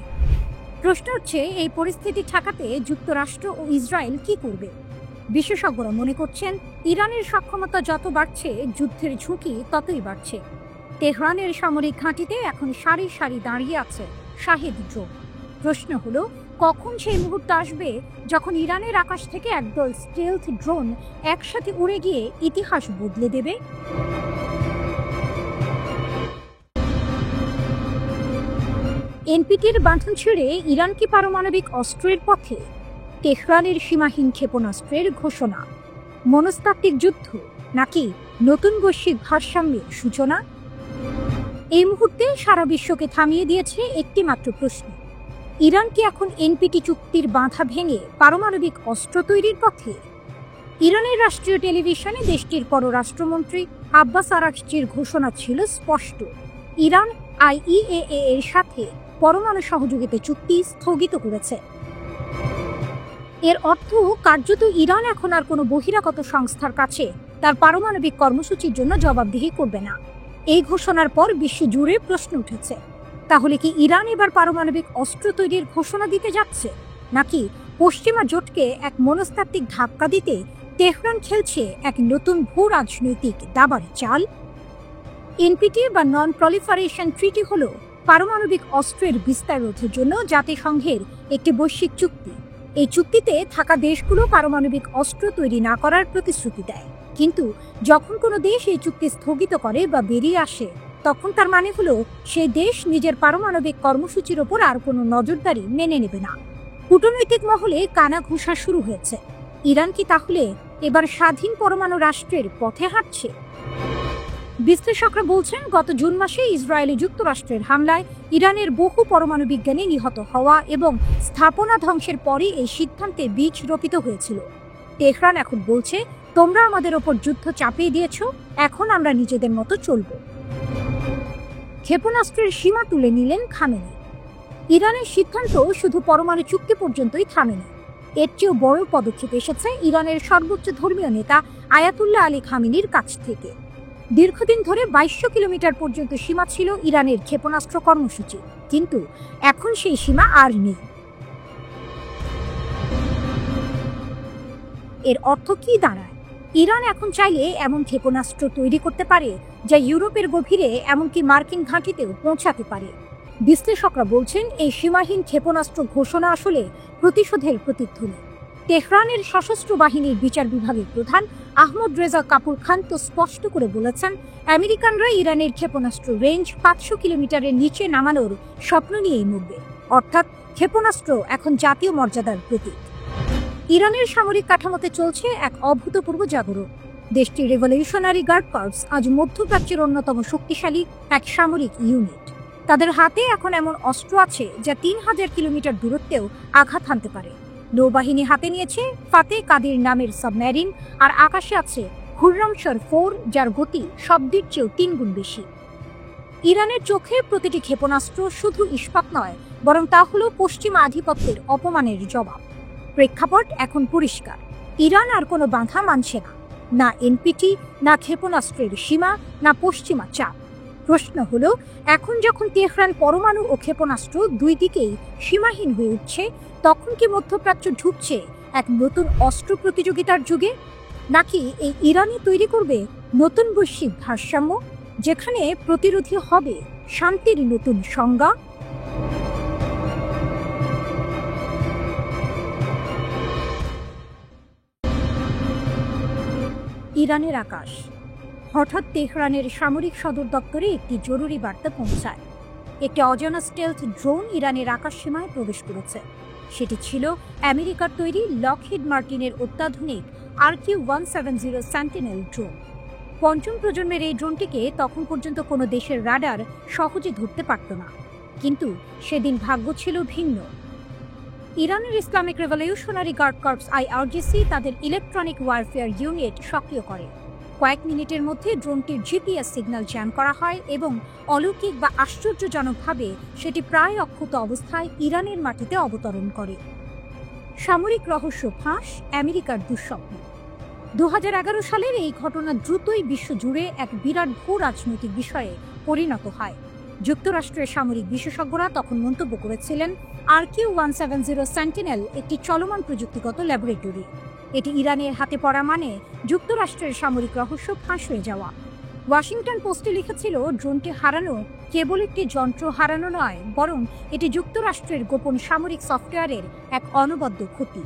প্রশ্ন হচ্ছে, এই পরিস্থিতি ঠেকাতে যুক্তরাষ্ট্র ও ইসরায়েল কি করবে? বিশেষজ্ঞরা মনে করছেন, ইরানের সক্ষমতা যত বাড়ছে, যুদ্ধের ঝুঁকি ততই বাড়ছে। তেহরানের সামরিক ঘাঁটিতে এখন সারি সারি দাঁড়িয়ে আছে শাহিদ ড্রোন। প্রশ্ন হলো, কখন সেই মুহূর্ত আসবে যখন ইরানের আকাশ থেকে একদল স্টেলথ ড্রোন একসাথে উড়ে গিয়ে ইতিহাস বদলে দেবে? এনপিটির বাঁধন ছেড়ে ইরান কি পারমাণবিক অস্ত্রের পথে? তেহরানের সীমাহীন ক্ষেপণাস্ত্রের ঘোষণা, মনস্তাত্ত্বিক যুদ্ধ নাকি নতুন বৈশ্বিক ভারসাম্যের সূচনা? এই মুহূর্তে সারা বিশ্বকে থামিয়ে দিয়েছে একটি মাত্র প্রশ্ন: ইরান কি এখন এনপিটি চুক্তির বাঁধা ভেঙে পারমাণবিক অস্ত্র তৈরির পথে? ইরানের রাষ্ট্রীয় টেলিভিশনে দেশটির পররাষ্ট্রমন্ত্রী আব্বাস আরাগচির ঘোষণা ছিল স্পষ্ট: ইরান আইইএএ এর সাথে পরমাণু সহযোগিতা চুক্তি স্থগিত করেছে। এর অর্থ কার্যত ইরান এখন আর কোনো বহিরাগত সংস্থার কাছে তার পারমাণবিক কর্মসূচির জন্য জবাবদিহি করবে না। এই ঘোষণার পর বিশ্ব জুড়ে প্রশ্ন উঠেছে, তাহলে কি ইরান এবার পারমাণবিক অস্ত্র তৈরির ঘোষণা দিতে যাচ্ছে, নাকি পশ্চিমা জোটকে এক মনস্তাত্ত্বিক ধাক্কা দিতে তেহরান খেলছে এক নতুন ভূ রাজনৈতিক দাবার চাল? এনপিটি বা নন প্রলিফারেশন ট্রিটি হলো পারমাণবিক অস্ত্রের বিস্তার রোধের জন্য জাতিসংঘের একটি বৈশ্বিক চুক্তি। এই চুক্তিতে থাকা দেশগুলো পারমাণবিক অস্ত্র তৈরি না করার প্রতিশ্রুতি দেয়, কিন্তু যখন কোনো দেশ এই চুক্তি স্থগিত করে বা বেরিয়ে আসে, তখন তার মানে হলো সেই দেশ নিজের পারমাণবিক কর্মসূচির ওপর আর কোনো নজরদারি মেনে নেবে না। কূটনৈতিক মহলে কানাঘুষা শুরু হয়েছে। ইরান কি তাহলে এবার স্বাধীন পরমাণু রাষ্ট্রের পথে হাঁটছে? বিশ্লেষকরা বলছেন, গত জুন মাসে ইসরায়েলি যুক্তরাষ্ট্রের হামলায় ইরানের বহু পরমাণু বিজ্ঞানী নিহত হওয়া এবং স্থাপনা ধ্বংসের পরই এই সিদ্ধান্তে বীজ রোপিত হয়েছিল। তেহরান এখন বলছে, তোমরা আমাদের ওপর যুদ্ধ চাপিয়ে দিয়েছ, এখন আমরা নিজেদের মতো চলব। ক্ষেপণাস্ত্রের সীমা তুলে নিলেন খামেনি। ইরানের সিদ্ধান্ত শুধু পরমাণু চুক্তি পর্যন্তই থামেনি, এর চেয়েও বড় পদক্ষেপ এসেছে ইরানের সর্বোচ্চ ধর্মীয় নেতা আয়াতুল্লাহ আলী খামেনির কাছ থেকে। দীর্ঘদিন ধরে 2200 কিলোমিটার পর্যন্ত সীমা ছিল ইরানের ক্ষেপণাস্ত্র কর্মসূচি, কিন্তু এখন সেই সীমা আর নেই। এর অর্থ কি দাঁড়ায়? ইরান এখন চাইলে এমন ক্ষেপণাস্ত্র তৈরি করতে পারে যা ইউরোপের গভীরে, এমনকি মার্কিন ঘাঁটিতেও পৌঁছাতে পারে। বিশ্লেষকরা বলছেন, এই সীমাহীন ক্ষেপণাস্ত্র ঘোষণা আসলে প্রতিশোধের প্রতিধ্বনি। তেহরানের সশস্ত্র বাহিনীর বিচার বিভাগের প্রধান আহমদ রেজা কাপুর খান তো স্পষ্ট করে বলেছেন, আমেরিকানরা ইরানের ক্ষেপণাস্ত্র রেঞ্জ 500 কিলোমিটারের নিচে নামানোর স্বপ্ন নিয়েই মরবে। অর্থাৎ ক্ষেপণাস্ত্র এখন জাতীয় মর্যাদার প্রতীক। ইরানের সামরিক কাঠামোতে চলছে এক অভূতপূর্ব জাগরণ। দেশটির রেভলিউশনারি গার্ড কর্পস আজ মধ্যপ্রাচ্যের অন্যতম শক্তিশালী এক সামরিক ইউনিট। তাদের হাতে এখন এমন অস্ত্র আছে যা 3000 কিলোমিটার দূরত্বেও আঘাত হানতে পারে। নৌবাহিনী হাতে নিয়েছে ফাতে কাদির নামের সাবমেরিন, আর আকাশে আছে খুররমশর 4, যার গতি শব্দের চেয়েও 3 গুণ বেশি। ইরানের চোখে প্রতিটি ক্ষেপণাস্ত্র শুধু ইস্পাত নয়, বরং তা হলো পশ্চিমা আধিপত্যের অপমানের জবাব। প্রেক্ষাপট এখন পরিষ্কার, ইরান আর কোনো বাধা মানছে না, না এনপিটি, না ক্ষেপণাস্ত্রের সীমা, না পশ্চিমা চাপ। প্রশ্ন হলো, এখন যখন তেহরান পরমাণু ও ক্ষেপণাস্ত্র দুই দিকেই সীমাহীন হয়ে উঠছে, তখন কি মধ্যপ্রাচ্য ঢুকছে এক নতুন অস্ত্র প্রতিযোগিতার যুগে, নাকি এই ইরানই তৈরি করবে নতুন বৈশ্বিক ভারসাম্য, যেখানে প্রতিরোধী হবে শান্তির নতুন সংজ্ঞা? ইরানের আকাশ। হঠাৎ তেহরানের সামরিক সদর দপ্তরে একটি জরুরি বার্তা পৌঁছায়। একটি অজানা স্টেলথ ড্রোন ইরানের আকাশ সীমায় প্রবেশ করেছে। সেটি ছিল আমেরিকার তৈরি লকহিড মার্টিনের অত্যাধুনিক RQ-170 সেন্টিনেল ড্রোন। পঞ্চম প্রজন্মের এই ড্রোনটিকে তখন পর্যন্ত কোনো দেশের রাডার সহজে ধরতে পারত না। কিন্তু সেদিন ভাগ্য ছিল ভিন্ন। ইরানের Islamic revolutionary guard corps IRGC তাদের ইলেকট্রনিক ওয়ারফেয়ার ইউনিট সক্রিয় করে। কয়েক মিনিটের মধ্যে ড্রোনটির GPS সিগন্যাল জ্যাম করা হয় এবং অলৌকিক বা আশ্চর্যজনকভাবে সেটি প্রায় অক্ষত অবস্থায় ইরানের মাটিতে অবতরণ করে। সামরিক রহস্য ফাঁস, আমেরিকার দুঃস্বপ্ন। 2011 সালের এই ঘটনা দ্রুতই বিশ্বজুড়ে এক বিরাট ভূ রাজনৈতিক বিষয়ে পরিণত হয়। যুক্তরাষ্ট্রের সামরিক বিশেষজ্ঞরা তখন মন্তব্য করেছিলেন, RQ-170 সেন্টিনেল একটি চলমান প্রযুক্তিগত ল্যাবরেটরি। এটি ইরানের হাতে পড়া মানে যুক্তরাষ্ট্রের সামরিক রহস্য ফাঁস হয়ে যাওয়া। ওয়াশিংটন পোস্টে লিখেছিল, ড্রোনটি হারানো কেবল একটি যন্ত্র হারানো নয়, বরং এটি যুক্তরাষ্ট্রের গোপন সামরিক সফটওয়্যারের এক অনবদ্য ক্ষতি।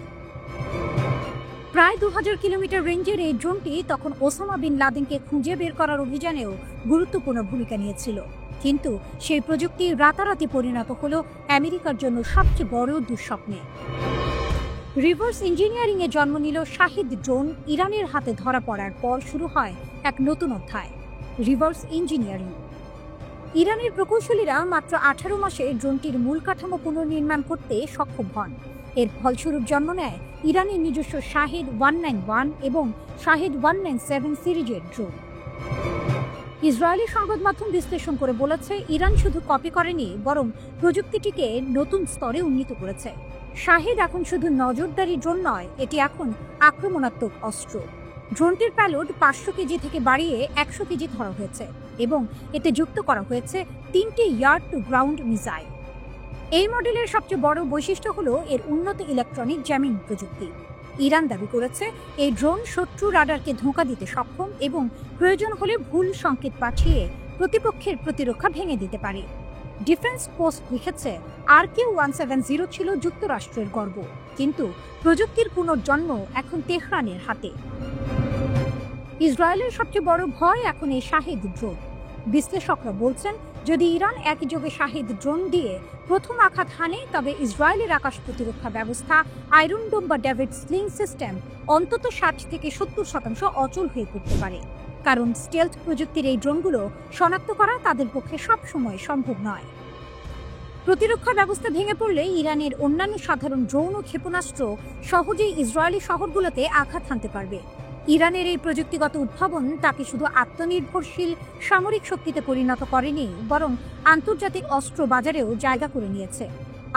প্রায় 2000 কিলোমিটার রেঞ্জের এই ড্রোনটি তখন ওসামা বিন লাদেনকে খুঁজে বের করার অভিযানেও গুরুত্বপূর্ণ ভূমিকা নিয়েছিল। কিন্তু সেই প্রযুক্তি রাতারাতি পরিণত হল আমেরিকার জন্য সবচেয়ে বড় দুঃস্বপ্নে। রিভার্স ইঞ্জিনিয়ারিং এ জন্ম নিল শাহিদ ড্রোন। ইরানের হাতে ধরা পড়ার পর শুরু হয় এক নতুন অধ্যায়, রিভার্স ইঞ্জিনিয়ারিং। ইরানের প্রকৌশলীরা মাত্র 18 মাসে ড্রোনটির মূল কাঠামো পুনর্নির্মাণ করতে সক্ষম হন। এর ফলস্বরূপ জন্ম নেয় ইরানের নিজস্ব শাহিদ 191 এবং শাহিদ 197 সিরিজের ড্রোন। ইসরায়েলি সংবাদ মাধ্যম বিশ্লেষণ করে বলেছে, ইরান শুধু কপি করেনি, বরং প্রযুক্তিটিকে নতুন স্তরে উন্নীত করেছে। শাহিদ এখন শুধু নজরদারি ড্রোন নয়, এটি এখন আক্রমণাত্মক অস্ত্র। ড্রোনটির প্যালোড 500 কেজি থেকে বাড়িয়ে 100 কেজি ধরা হয়েছে এবং এতে যুক্ত করা হয়েছে 3টি ইয়ার্ড টু গ্রাউন্ড মিসাইল। এই মডেলের সবচেয়ে বড় বৈশিষ্ট্য হলো এর উন্নত ইলেকট্রনিক জ্যামিং প্রযুক্তি। ইরান দাবি করেছে, এই ড্রোন শত্রু রাডারকে ধোঁকা দিতে সক্ষম এবং প্রয়োজন হলে ভুল সংকেত পাঠিয়ে প্রতিপক্ষের প্রতিরক্ষা ভেঙে দিতে পারে। ডিফেন্স পোস্ট লিখেছে, RQ-170 ছিল যুক্তরাষ্ট্রের গর্ব, কিন্তু প্রযুক্তির পুনর্জন্ম এখন তেহরানের হাতে। ইসরায়েলের সবচেয়ে বড় ভয় এখন এই শাহিদ ড্রোন। বিশ্লেষকরা বলছেন, যদি ইরান একযোগে শাহিদ ড্রোন দিয়ে প্রথম আঘাত হানে, তবে ইসরায়েলের আকাশ প্রতিরক্ষা ব্যবস্থা আয়রন ডোম বা ডেভিড স্লিং সিস্টেম অন্তত 60 থেকে 70% অচল হয়ে পড়তে পারে। কারণ স্টেলথ প্রযুক্তির এই ড্রোনগুলো শনাক্ত করা তাদের পক্ষে সবসময় সম্ভব নয়। প্রতিরক্ষা ব্যবস্থা ভেঙে পড়লে ইরানের অন্যান্য সাধারণ ড্রোন ও ক্ষেপণাস্ত্র সহজেই ইসরায়েলি শহরগুলোতে আঘাত হানতে পারবে। ইরানের এই প্রযুক্তিগত উদ্ভাবন তাকে শুধু আত্মনির্ভরশীল সামরিক শক্তিতে পরিণত করেনি, বরং আন্তর্জাতিক অস্ত্র বাজারেও জায়গা করে নিয়েছে।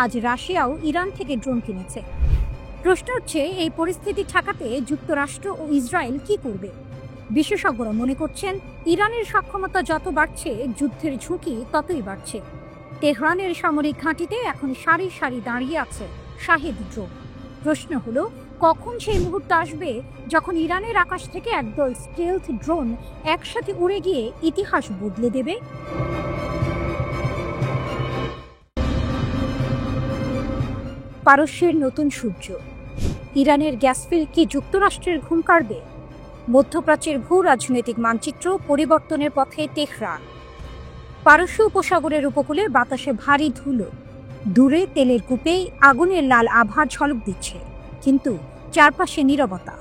আজ রাশিয়াও ইরান থেকে ড্রোন কিনেছে। প্রশ্ন হচ্ছে, এই পরিস্থিতি ঠেকাতে যুক্তরাষ্ট্র ও ইসরায়েল কি করবে? বিশেষজ্ঞরা মনে করছেন, ইরানের সক্ষমতা যত বাড়ছে, যুদ্ধের ঝুঁকি ততই বাড়ছে। তেহরানের সামরিক ঘাঁটিতে এখন সারি সারি দাঁড়িয়ে আছে শাহিদ ড্রোন। প্রশ্ন হলো, কখন সেই মুহূর্ত আসবে যখন ইরানের আকাশ থেকে একদল স্টেলথ ড্রোন একসাথে উড়ে গিয়ে ইতিহাস বদলে দেবে? পারস্যের নতুন সূর্য। ইরানের গ্যাসফিল্ড কি যুক্তরাষ্ট্রের ঘুম কাড়বে? মধ্যপ্রাচ্যের ভূ রাজনৈতিক মানচিত্র পরিবর্তনের পথে তেহরান। পারস্য উপসাগরের উপকূলে বাতাসে ভারী ধুলো। দূরে তেলের কূপে আগুনের লাল আভা ঝলক দিচ্ছে, কিন্তু চারপাশে নীরবতা।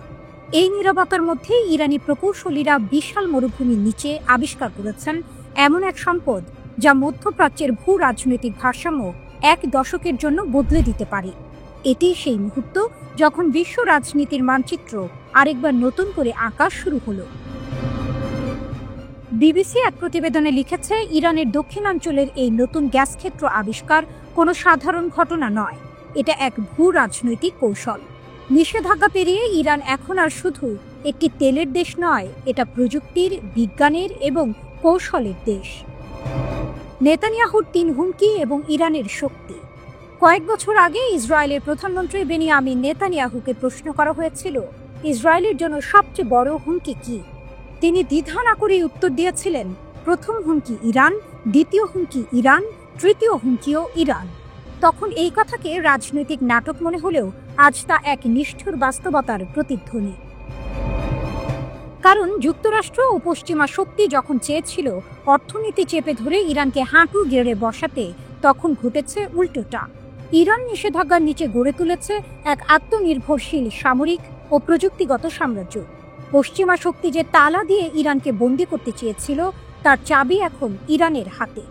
এই নীরবতার মধ্যে ইরানি প্রকৌশলীরা বিশাল মরুভূমির নিচে আবিষ্কার করেছেন এমন এক সম্পদ, যা মধ্যপ্রাচ্যের ভূ রাজনৈতিক ভারসাম্য 1 দশকের জন্য বদলে দিতে পারে। এটি সেই মুহূর্ত যখন বিশ্ব রাজনীতির মানচিত্র আরেকবার নতুন করে আঁকা শুরু হলো। বিবিসি এক প্রতিবেদনে লিখেছে, ইরানের দক্ষিণাঞ্চলের এই নতুন গ্যাস ক্ষেত্র আবিষ্কার কোনো সাধারণ ঘটনা নয়, এটা এক ভূ রাজনৈতিক কৌশল। নিষেধাজ্ঞা পেরিয়ে ইরান এখন আর শুধু একটি তেলের দেশ নয়, এটা প্রযুক্তির, বিজ্ঞানের এবং কৌশলের দেশ। নেতানিয়াহুর 3 হুমকি এবং ইরানের শক্তি। কয়েক বছর আগে ইসরায়েলের প্রধানমন্ত্রী বেনিয়ামিন নেতানিয়াহুকে প্রশ্ন করা হয়েছিল, ইসরায়েলের জন্য সবচেয়ে বড় হুমকি কি? তিনি দ্বিধা না করেই উত্তর দিয়েছিলেন, প্রথম হুমকি ইরান, দ্বিতীয় হুমকি ইরান, তৃতীয় হুমকিও ইরান। তখন এই কথাকে রাজনৈতিক নাটক মনে হলেও আজ তা এক নিষ্ঠুর বাস্তবতার প্রতিধ্বনি। কারণ যুক্তরাষ্ট্র ও পশ্চিমা শক্তি যখন চেয়েছিল অর্থনীতি চেপে ধরে ইরানকে হাঁটু গেড়ে বসাতে, তখন ঘটেছে উল্টোটা। ইরান নিষেধাজ্ঞার নিচে গড়ে তুলেছে এক আত্মনির্ভরশীল সামরিক ও প্রযুক্তিগত সাম্রাজ্য। পশ্চিমা শক্তি যে তালা দিয়ে ইরানকে বন্দী করতে চেয়েছিল তার চাবি এখন ইরানের হাতে।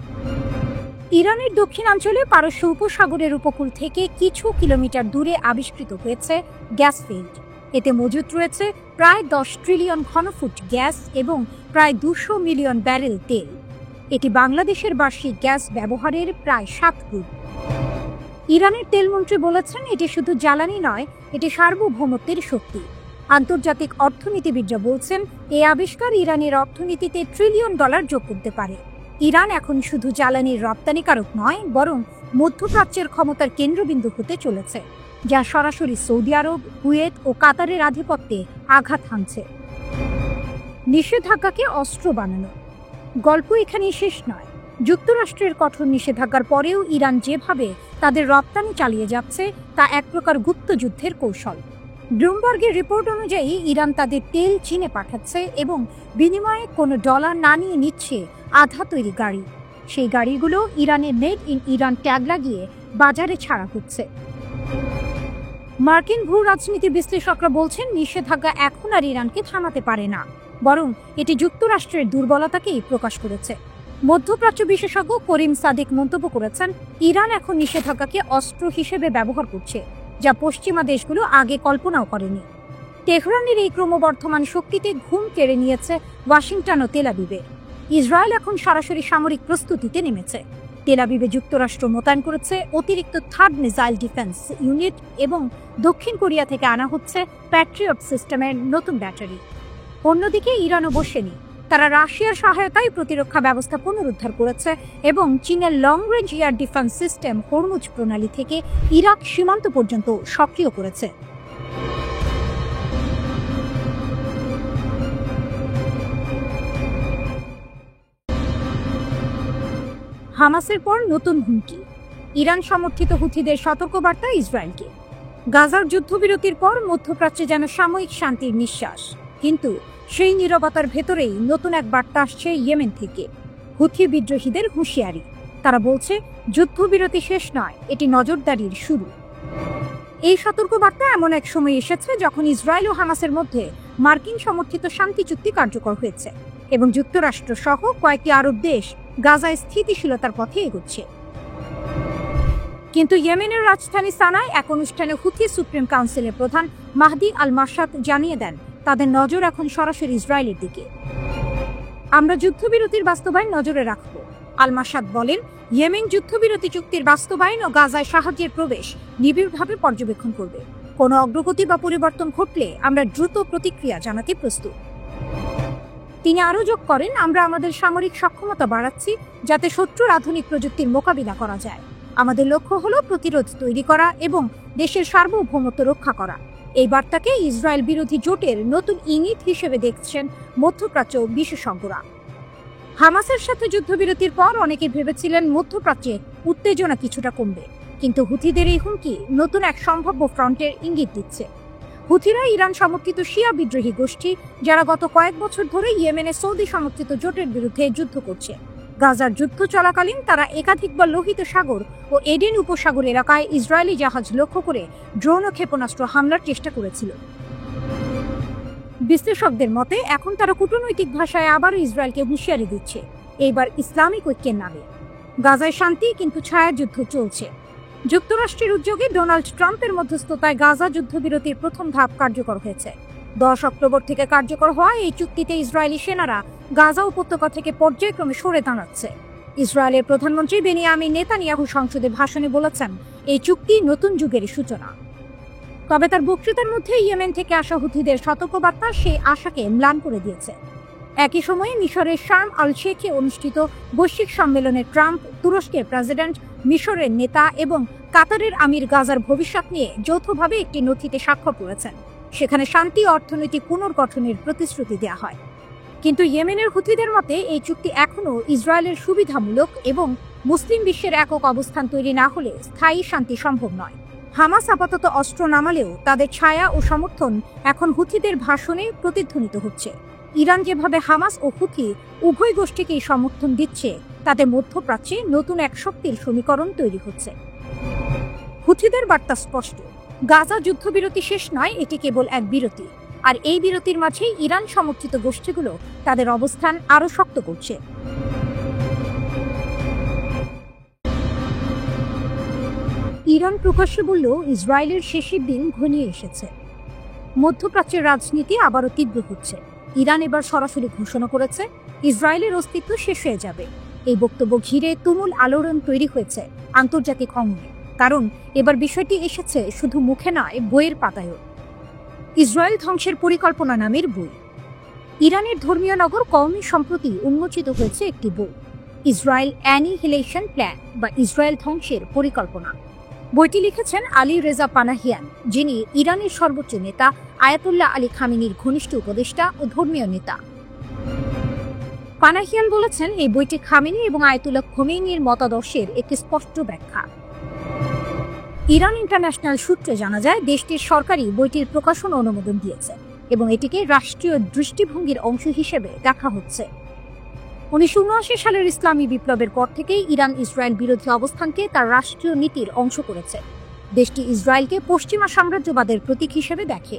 ইরানের দক্ষিণাঞ্চলে পারস্য উপসাগরের উপকূল থেকে কিছু কিলোমিটার দূরে আবিষ্কৃত হয়েছে গ্যাস ফিল্ড। এতে মজুত রয়েছে প্রায় 10 ট্রিলিয়ন ঘনফুট গ্যাস এবং প্রায় 200 মিলিয়ন ব্যারেল তেল। এটি বাংলাদেশের বার্ষিক গ্যাস ব্যবহারের প্রায় 7 গুণ। ইরানের তেলমন্ত্রী বলেছেন, এটি শুধু জ্বালানি নয়, এটি সার্বভৌমত্বের শক্তি। আন্তর্জাতিক অর্থনীতিবিদরা বলছেন, এই আবিষ্কার ইরানের অর্থনীতিতে $1 ট্রিলিয়ন যোগ করতে পারে। ইরান এখন শুধু জ্বালানির রপ্তানিকারক নয়, বরং মধ্যপ্রাচ্যের ক্ষমতার কেন্দ্রবিন্দু হতে চলেছে, যা সরাসরি সৌদি আরব, কুয়েত ও কাতারের আধিপত্যে আঘাত হানছে। নিষেধাজ্ঞাকে অস্ত্র বানানো। গল্প এখানেই শেষ নয়। যুক্তরাষ্ট্রের কঠোর নিষেধাজ্ঞার পরেও ইরান যেভাবে তাদের রপ্তানি চালিয়ে যাচ্ছে তা এক প্রকার গুপ্তযুদ্ধের কৌশল। ব্লুমবার্গের রিপোর্ট অনুযায়ী ইরান তাদের তেল চীনে পাঠাচ্ছে এবং বিনিময়ে কোনো ডলার না নিয়ে নিচ্ছে আধা তৈরি গাড়ি। সেই গাড়িগুলো ইরানের মেড ইন ইরান ট্যাগ লাগিয়ে বাজারে ছাড়া হচ্ছে। মার্কিন ভূ রাজনীতি বিশ্লেষকরা বলছেন, নিষেধাজ্ঞা এখন আর ইরানকে থামাতে পারে না, বরং এটি যুক্তরাষ্ট্রের দুর্বলতাকেই প্রকাশ করেছে। মধ্যপ্রাচ্য বিশেষজ্ঞ করিম সাদিক মন্তব্য করেছেন, ইরান এখন নিষেধাজ্ঞাকে অস্ত্র হিসেবে ব্যবহার করছে, যা পশ্চিমা দেশগুলো আগে কল্পনাও করেনি। তেহরানের এই ক্রমবর্ধমান শক্তিতে ঘুম কেড়ে নিয়েছে ওয়াশিংটন ও তেল আবিবের। ইসরায়েল এখন সরাসরি সামরিক প্রস্তুতিতে নেমেছে। তেল আবিবে যুক্তরাষ্ট্র মোতায়েন করেছে অতিরিক্ত থার্ড মিসাইল ডিফেন্স ইউনিট এবং দক্ষিণ কোরিয়া থেকে আনা হচ্ছে প্যাট্রিয়ট সিস্টেমের নতুন ব্যাটারি। অন্যদিকে ইরানও বসেনি। তারা রাশিয়ার সহায়তায় প্রতিরক্ষা ব্যবস্থা পুনরুদ্ধার করেছে এবং চীনের long range air defence system Hormuz প্রণালী থেকে ইরাক সীমান্ত পর্যন্ত সক্রিয় করেছে। হামাসের পর নতুন হুমকি। ইরান সমর্থিত হুথিদের সতর্কবার্তা ইসরায়েলকে। গাজার যুদ্ধবিরতির পর মধ্যপ্রাচ্যে যেন সাময়িক শান্তির নিঃশ্বাস, কিন্তু সেই নীরবতার ভেতরেই নতুন এক বার্তা আসছে ইয়েমেন থেকে। হুথি বিদ্রোহীদের হুঁশিয়ারি। তারা বলছে, যুদ্ধবিরতি শেষ নয়, এটি নজরদারির শুরু। এই সতর্কবার্তা এমন এক সময় এসেছে যখন ইসরায়েল ও হামাসের মধ্যে মার্কিন সমর্থিত শান্তি চুক্তি কার্যকর হয়েছে এবং যুক্তরাষ্ট্র সহ কয়েকটি আরব দেশ গাজায় স্থিতিশীলতার পথে এগোচ্ছে। কিন্তু ইয়েমেনের রাজধানী সানায় এক অনুষ্ঠানে হুথি সুপ্রিম কাউন্সিলের প্রধান মাহদি আল মাসাদ জানিয়ে দেন, তাদের নজর এখন সরাসরি ইসরায়েলের দিকে। আমরা যুদ্ধবিরতির বাস্তবায়ন নজরে রাখব। আল মাসাদ বলেন, ইয়েমেন যুদ্ধবিরতি চুক্তির বাস্তবায়ন ও গাজায় সাহায্যের প্রবেশ নিবিড়ভাবে পর্যবেক্ষণ করবে। কোনো অগ্রগতি বা পরিবর্তন ঘটলে আমরা দ্রুত প্রতিক্রিয়া জানাতে প্রস্তুত। তিনি আরও যোগ করেন, আমরা আমাদের সামরিক সক্ষমতা বাড়াচ্ছি যাতে শত্রুর আধুনিক প্রযুক্তির মোকাবিলা করা যায়। আমাদের লক্ষ্য হলো প্রতিরোধ তৈরি করা এবং দেশের সার্বভৌমত্ব রক্ষা করা। এই বার্তাকে ইসরায়েল বিরোধী জোটের নতুন ইঙ্গিত হিসেবে দেখছেন মধ্যপ্রাচ্য বিশেষজ্ঞরা। হামাসের সাথে যুদ্ধবিরতির পর অনেকে ভেবেছিলেন মধ্যপ্রাচ্যে উত্তেজনা কিছুটা কমবে, কিন্তু হুথিদের এই হুমকি নতুন এক সম্ভাব্য ফ্রন্টের ইঙ্গিত দিচ্ছে। হুথিরা ইরান সমর্থিত শিয়া বিদ্রোহী গোষ্ঠী, যারা গত কয়েক বছর ধরে ইয়েমেনে সৌদি সমর্থিত জোটের বিরুদ্ধে যুদ্ধ করছে। গাজার যুদ্ধ চলাকালীন তারা একাধিকবার লোহিত সাগর ও এডেন উপসাগর এলাকায় ইসরায়েলি জাহাজ লক্ষ্য করে ড্রোন ও ক্ষেপণাস্ত্র হামলার চেষ্টা করেছিল। বিশ্লেষকদের মতে এখন তারা কূটনৈতিক ভাষায় আবারও ইসরায়েলকে হুঁশিয়ারি দিচ্ছে, এইবার ইসলামিক ঐক্যের নামে। গাজায় শান্তি, কিন্তু ছায়াযুদ্ধ চলছে। যুক্তরাষ্ট্রের উদ্যোগে ডোনাল্ড ট্রাম্পের মধ্যস্থতায় গাজা যুদ্ধবিরতির প্রথম ধাপ কার্যকর হয়েছে। 10 অক্টোবর থেকে কার্যকর হওয়া এই চুক্তিতে ইসরায়েলি সেনারা গাজা উপত্যকা থেকে পর্যায়ক্রমে সরে দাঁড়াচ্ছে। ইসরায়েলের প্রধানমন্ত্রী বেনিয়ামিন নেতানিয়াহু সংসদে ভাষণে বলেছেন, এই চুক্তি নতুন যুগের সূচনা। তবে তার বক্তৃতার মধ্যে ইয়েমেন থেকে আসা হুথিদের সতর্কবার্তা সেই আশাকে ম্লান করে দিয়েছে। একই সময়ে মিশরের শার্ম আল শেখে অনুষ্ঠিত বৈশ্বিক সম্মেলনে ট্রাম্প, তুরস্কের প্রেসিডেন্ট, মিশরের নেতা এবং কাতারের আমির গাজার ভবিষ্যৎ নিয়ে যৌথভাবে একটি নথিতে স্বাক্ষর করেছেন। সেখানে শান্তি ও অর্থনৈতিক পুনর্গঠনের প্রতিশ্রুতি দেওয়া হয়। কিন্তু ইয়েমেনের হুথিদের মতে এই চুক্তি এখনও ইসরায়েলের সুবিধামূলক এবং মুসলিম বিশ্বের একক অবস্থান তৈরি না হলে স্থায়ী শান্তি সম্ভব নয়। হামাস আপাতত অস্ত্র নামালেও তাদের ছায়া ও সমর্থন এখন হুথিদের ভাষণে প্রতিধ্বনিত হচ্ছে। ইরান যেভাবে হামাস ও হুথি উভয় গোষ্ঠীকেই সমর্থন দিচ্ছে, তাতে মধ্যপ্রাচ্যে নতুন এক শক্তির সমীকরণ তৈরি হচ্ছে। হুথিদের বার্তা স্পষ্ট, গাজা যুদ্ধবিরতি শেষ নয়, এটি কেবল এক বিরতি। আর এই বিরতির মাঝে ইরান সমর্থিত গোষ্ঠীগুলো তাদের অবস্থান আরো শক্ত করছে। ইরান প্রকাশ্যে বলল ইসরায়েলের শেষের দিন ঘনিয়ে এসেছে। মধ্যপ্রাচ্যের রাজনীতি আবারও তীব্র হচ্ছে। ইরান এবার সরাসরি ঘোষণা করেছে ইসরায়েলের অস্তিত্ব শেষ হয়ে যাবে। এই বক্তব্য ঘিরে তুমুল আলোড়ন তৈরি হয়েছে আন্তর্জাতিক অঙ্গনে, কারণ এবার বিষয়টি এসেছে শুধু মুখে নয়, বইয়ের পাতায়ও। ইসরায়েল ধ্বংসের পরিকল্পনা নামের বই। ইরানের ধর্মীয় নগর কওমে সম্প্রতি উন্মোচিত হয়েছে একটি বই, ইসরায়েল অ্যানিহিলেশন প্ল্যান বা ইসরায়েল ধ্বংসের পরিকল্পনা। বইটি লিখেছেন আলী রেজা পানাহিয়ান, যিনি ইরানের সর্বোচ্চ নেতা আয়াতুল্লাহ আলী খামেনির ঘনিষ্ঠ উপদেষ্টা ও ধর্মীয় নেতা। পানাহিয়ান বলেছেন এই বইটি খামেনি এবং আয়াতুল্লাহ খোমেনির মতাদর্শের একটি স্পষ্ট ব্যাখ্যা। ইরান ইন্টারন্যাশনাল সূত্রে জানা যায় দেশটির সরকারই বইটির প্রকাশন অনুমোদন দিয়েছে এবং এটিকে রাষ্ট্রীয় দৃষ্টিভঙ্গির অংশ হিসেবে দেখা হচ্ছে। 1979 সালের ইসলামী বিপ্লবের পর থেকেই ইরান ইসরায়েল বিরোধী অবস্থানকে তার রাষ্ট্রীয় নীতির অংশ করেছে। দেশটি ইসরায়েলকে পশ্চিমা সাম্রাজ্যবাদের প্রতীক হিসেবে দেখে।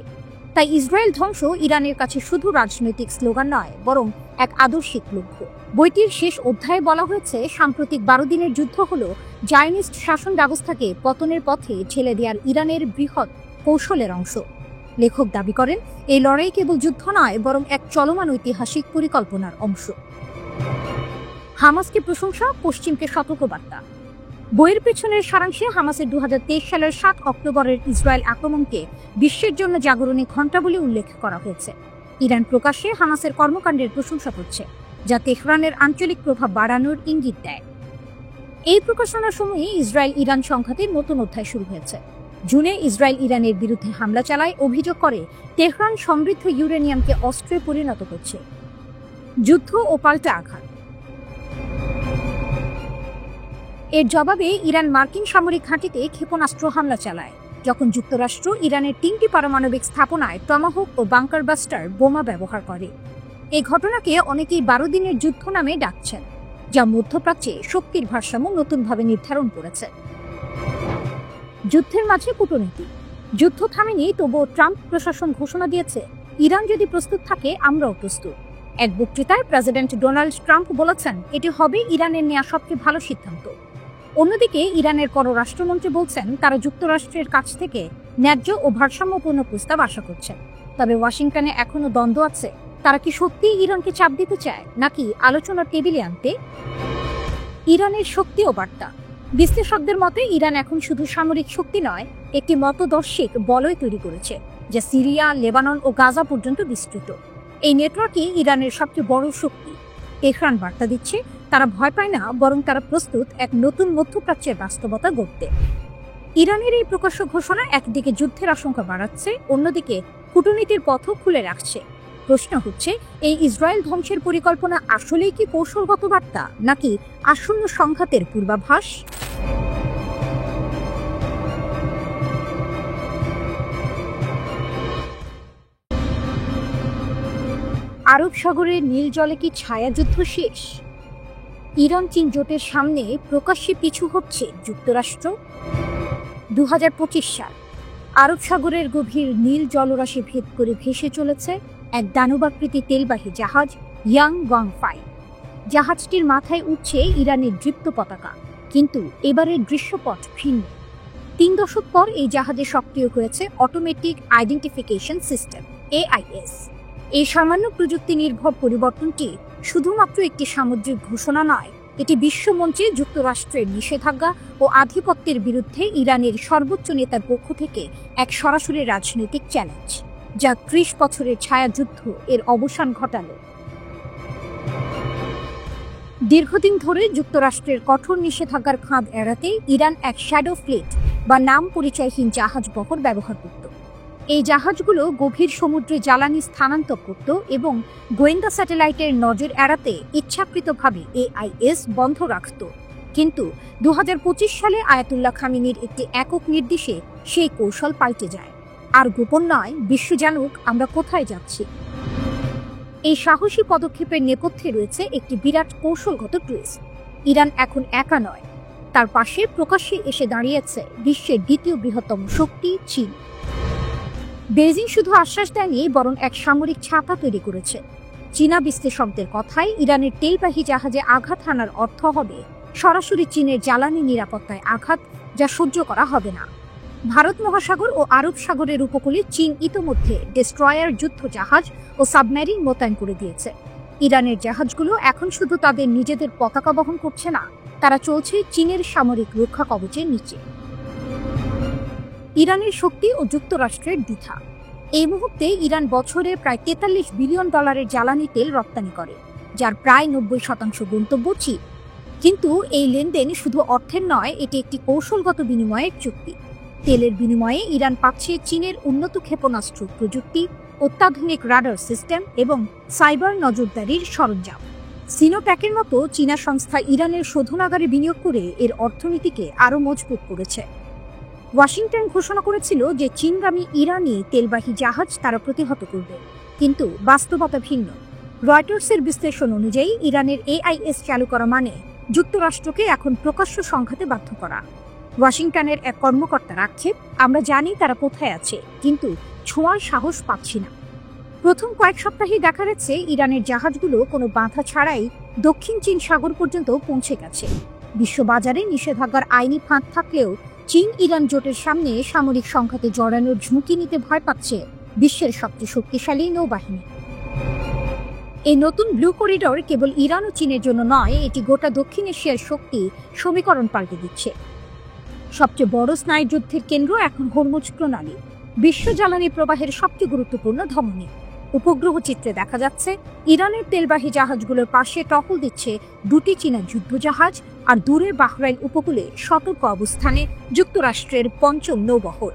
তাই ইসরায়েল ধ্বংস ইরানের কাছে শুধু রাজনৈতিক স্লোগান নয়, বরং এক আদর্শিক লক্ষ্য। বইটির শেষ অধ্যায়ে বলা হয়েছে সাম্প্রতিক 12 দিনের যুদ্ধ হল জায়নিস্ট শাসন ব্যবস্থাকে পতনের পথে ঠেলে দেওয়ার ইরানের বৃহৎ কৌশলের অংশ। লেখক দাবি করেন এই লড়াই কেবল যুদ্ধ নয়, বরং এক চলমান ঐতিহাসিক পরিকল্পনার অংশ। হামাসকে প্রশংসা, পশ্চিমকে সতর্কবার্তা। বইয়ের পেছনের সারাংশে হামাসের 2023 সালের 7 অক্টোবরের ইসরায়েল আক্রমণকে বিশ্বের জন্য জাগরণী ঘণ্টা বলে উল্লেখ করা হয়েছে। ইরান প্রকাশ্যে হামাসের কর্মকাণ্ডের প্রশংসা করছে, যা তেহরানের আঞ্চলিক প্রভাব বাড়ানোর ইঙ্গিত দেয়। এই প্রকাশনার সময়ে ইসরায়েল ইরান সংঘাতের নতুন অধ্যায় শুরু হয়েছে। জুনে ইসরায়েল ইরানের বিরুদ্ধে হামলা চালায়, অভিযোগ করে তেহরান সমৃদ্ধ ইউরেনিয়ামকে অস্ত্রে পরিণত করছে। যুদ্ধ ও পাল্টা আঘাত। এর জবাবে ইরান মার্কিন সামরিক ঘাঁটিতে ক্ষেপণাস্ত্র হামলা চালায়, যখন যুক্তরাষ্ট্র ইরানের 3টি পারমাণবিক স্থাপনায় টমাহক ও বাংকার বাস্টার বোমা ব্যবহার করে। এই ঘটনাকে অনেকেই 12 দিনের যুদ্ধ নামে ডাকছেন, যা মধ্যপ্রাচ্যে শক্তির ভারসাম্য নতুনভাবে নির্ধারণ করেছে। যুদ্ধের মাঝে কূটনীতি। যুদ্ধ থামেনি, তবুও ট্রাম্প প্রশাসন ঘোষণা দিয়েছে ইরান যদি প্রস্তুত থাকে আমরাও প্রস্তুত। এক বক্তৃতায় প্রেসিডেন্ট ডোনাল্ড ট্রাম্প বলেছেন এটি হবে ইরানের নেওয়া সবচেয়ে ভালো সিদ্ধান্ত। অন্যদিকে ইরানের পররাষ্ট্রমন্ত্রী বলছেন তারা যুক্তরাষ্ট্রের কাছ থেকে ন্যায্য ও ভারসাম্যপূর্ণ প্রস্তাব আশা করছেন। তবে ওয়াশিংটনে এখনো দ্বন্দ্ব আছে, তারা কি সত্যিই ইরানকে চাপ দিতে চায় নাকি আলোচনার টেবিলে আনতে। ইরানের শক্তি ও বার্তা। বিশ্লেষকদের মতে ইরান এখন শুধু সামরিক শক্তি নয়, একটি মতদর্শিক বলয় তৈরি করেছে, যা সিরিয়া, লেবানন ও গাজা পর্যন্ত বিস্তৃত। এই নেটওয়ার্কই ইরানের সবচেয়ে বড় শক্তি। তেহরান বার্তা দিচ্ছে তারা ভয় পায় না, বরং তারা প্রস্তুত এক নতুন মধ্যপ্রাচ্যের বাস্তবতা গড়তে। ইরানের এই প্রকাশ্য ঘোষণা একদিকে যুদ্ধের আশঙ্কা বাড়াচ্ছে, অন্যদিকে কূটনীতির পথও খুলে রাখছে। প্রশ্ন হচ্ছে এই ইসরায়েল ধ্বংসের পরিকল্পনা আসলেই কি কৌশলগত বার্তা নাকি আসন্ন সংঘাতের পূর্বাভাস। আরব সাগরের নীল জলে কি ছায়াযুদ্ধ শেষ। ইরান চীন জোটের সামনে প্রকাশ্যে পিছু হচ্ছে যুক্তরাষ্ট্র। 2025 সাল। আরব সাগরের গভীর নীল জলরাশি ভেদ করে ভেসে চলেছে এক দানবাকৃতি তেলবাহী জাহাজ ইয়াং ওয়াং-5। জাহাজটির মাথায় উঠছে ইরানের দৃপ্ত পতাকা, কিন্তু এবারের দৃশ্যপট ভিন্ন। 3 দশক পর এই জাহাজে সক্রিয় হয়েছে অটোমেটিক আইডেন্টিফিকেশন সিস্টেম AIS। এই সামান্য প্রযুক্তি নির্ভর পরিবর্তনটি শুধুমাত্র একটি সামুদ্রিক ঘোষণা নয়, এটি বিশ্বমঞ্চে যুক্তরাষ্ট্রের নিষেধাজ্ঞা ও আধিপত্যের বিরুদ্ধে ইরানের সর্বোচ্চ নেতার পক্ষ থেকে এক সরাসরি রাজনৈতিক চ্যালেঞ্জ, যা 30 বছরের ছায়াযুদ্ধ এর অবসান ঘটালো। দীর্ঘদিন ধরে যুক্তরাষ্ট্রের কঠোর নিষেধাজ্ঞার ফাঁদ এড়াতে ইরান এক শ্যাডো ফ্লিট বা নাম পরিচয়হীন জাহাজ বহর ব্যবহার করত। এই জাহাজগুলো গভীর সমুদ্রে জ্বালানি স্থানান্তর করত এবং গোয়েন্দা স্যাটেলাইটের নজর এড়াতে ইচ্ছাকৃতভাবে AIS বন্ধ রাখত। কিন্তু 2025 সালে আয়াতুল্লাহ খামেনির একটি একক নির্দেশে সেই কৌশল পাল্টে যায়। আর গোপন নয়, বিশ্ব জানুক আমরা কোথায় যাচ্ছি। এই সাহসী পদক্ষেপের নেপথ্যে রয়েছে একটি বিরাট কৌশলগত টুইস্ট। ইরান এখন একা নয়, তার পাশে প্রকাশ্যে এসে দাঁড়িয়েছে বিশ্বের দ্বিতীয় বৃহত্তম শক্তি চীন। বেইজিং শুধু আশ্বাস দেয়নি, বরং এক সামরিক ছাতা তৈরি করেছে। চীনা বিশ্লেষকদের কথায় ইরানের তেলবাহী জাহাজে আঘাত হানার অর্থ হবে সরাসরি চীনের জ্বালানি নিরাপত্তায় আঘাত, যা সহ্য করা হবে না। ভারত মহাসাগর ও আরব সাগরের উপকূলে চীন ইতোমধ্যে ডেস্ট্রয়ার, যুদ্ধ জাহাজ ও সাবমেরিন মোতায়েন করে দিয়েছে। ইরানের জাহাজগুলো এখন শুধু তাদের নিজেদের পতাকা বহন করছে না, তারা চলছে চীনের সামরিক রক্ষা কবচের নিচে। ইরানের শক্তি ও যুক্তরাষ্ট্রের দ্বিধা। এই মুহূর্তে ইরান বছরে প্রায় $43 বিলিয়ন জ্বালানি তেল রপ্তানি করে, যার প্রায় 90% গন্তব্য চীন। কিন্তু এই লেনদেন শুধু অর্থের নয়, এটি একটি কৌশলগত বিনিময়ের চুক্তি। তেলের বিনিময়ে ইরান পাচ্ছে চীনের উন্নত ক্ষেপণাস্ত্র প্রযুক্তি, অত্যাধুনিক রাডার সিস্টেম এবং সাইবার নজরদারির সরঞ্জাম। সিনোপ্যাকের মতো চীনা সংস্থা ইরানের শোধনাগারে বিনিয়োগ করে এর অর্থনীতিকে আরও মজবুত করেছে। ওয়াশিংটন ঘোষণা করেছিল যে চীনগামী ইরানি তেলবাহী জাহাজ তারা প্রতিহত করবে, কিন্তু বাস্তবতা ভিন্ন। রয়টার্সের বিশ্লেষণ অনুযায়ী ইরানের AIS চালু করা মানে যুক্তরাষ্ট্রকে এখন প্রকাশ্য সংঘাতে বাধ্য করা। ওয়াশিংটনের এক কর্মকর্তার আক্ষেপ, আমরা জানি তারা কোথায় আছে, কিন্তু ছোঁয়ার সাহস পাচ্ছি না। প্রথম কয়েক সপ্তাহেই দেখা যাচ্ছে ইরানের জাহাজগুলো কোনো বাধা ছাড়াই দক্ষিণ চীন সাগর পর্যন্ত পৌঁছে গেছে। বিশ্ববাজারে নিষেধাজ্ঞার আইনি ফাঁদ থাকলেও চীন ইরান জোটের সামনে সামরিক সংঘাতে জড়ানোর ঝুঁকি নিতে ভয় পাচ্ছে বিশ্বের সবচেয়ে শক্তিশালী নৌবাহিনী। এই নতুন ব্লু করিডর কেবল ইরান ও চীনের জন্য নয়, এটি গোটা দক্ষিণ এশিয়ার শক্তি সমীকরণ পাল্টে দিচ্ছে। সবচেয়ে বড় স্নায়ুযুদ্ধের কেন্দ্র এখন হরমুজ প্রণালী, বিশ্ব জ্বালানি প্রবাহের সবচেয়ে গুরুত্বপূর্ণ ধমনী। উপগ্রহ চিত্রে দেখা যাচ্ছে ইরানের তেলবাহী জাহাজগুলোর পাশে টহল দিচ্ছে 2টি চীনা যুদ্ধজাহাজ, আর দূরে বাহরাইন উপকূলে সতর্ক অবস্থানে যুক্তরাষ্ট্রের 5ম নৌবহর।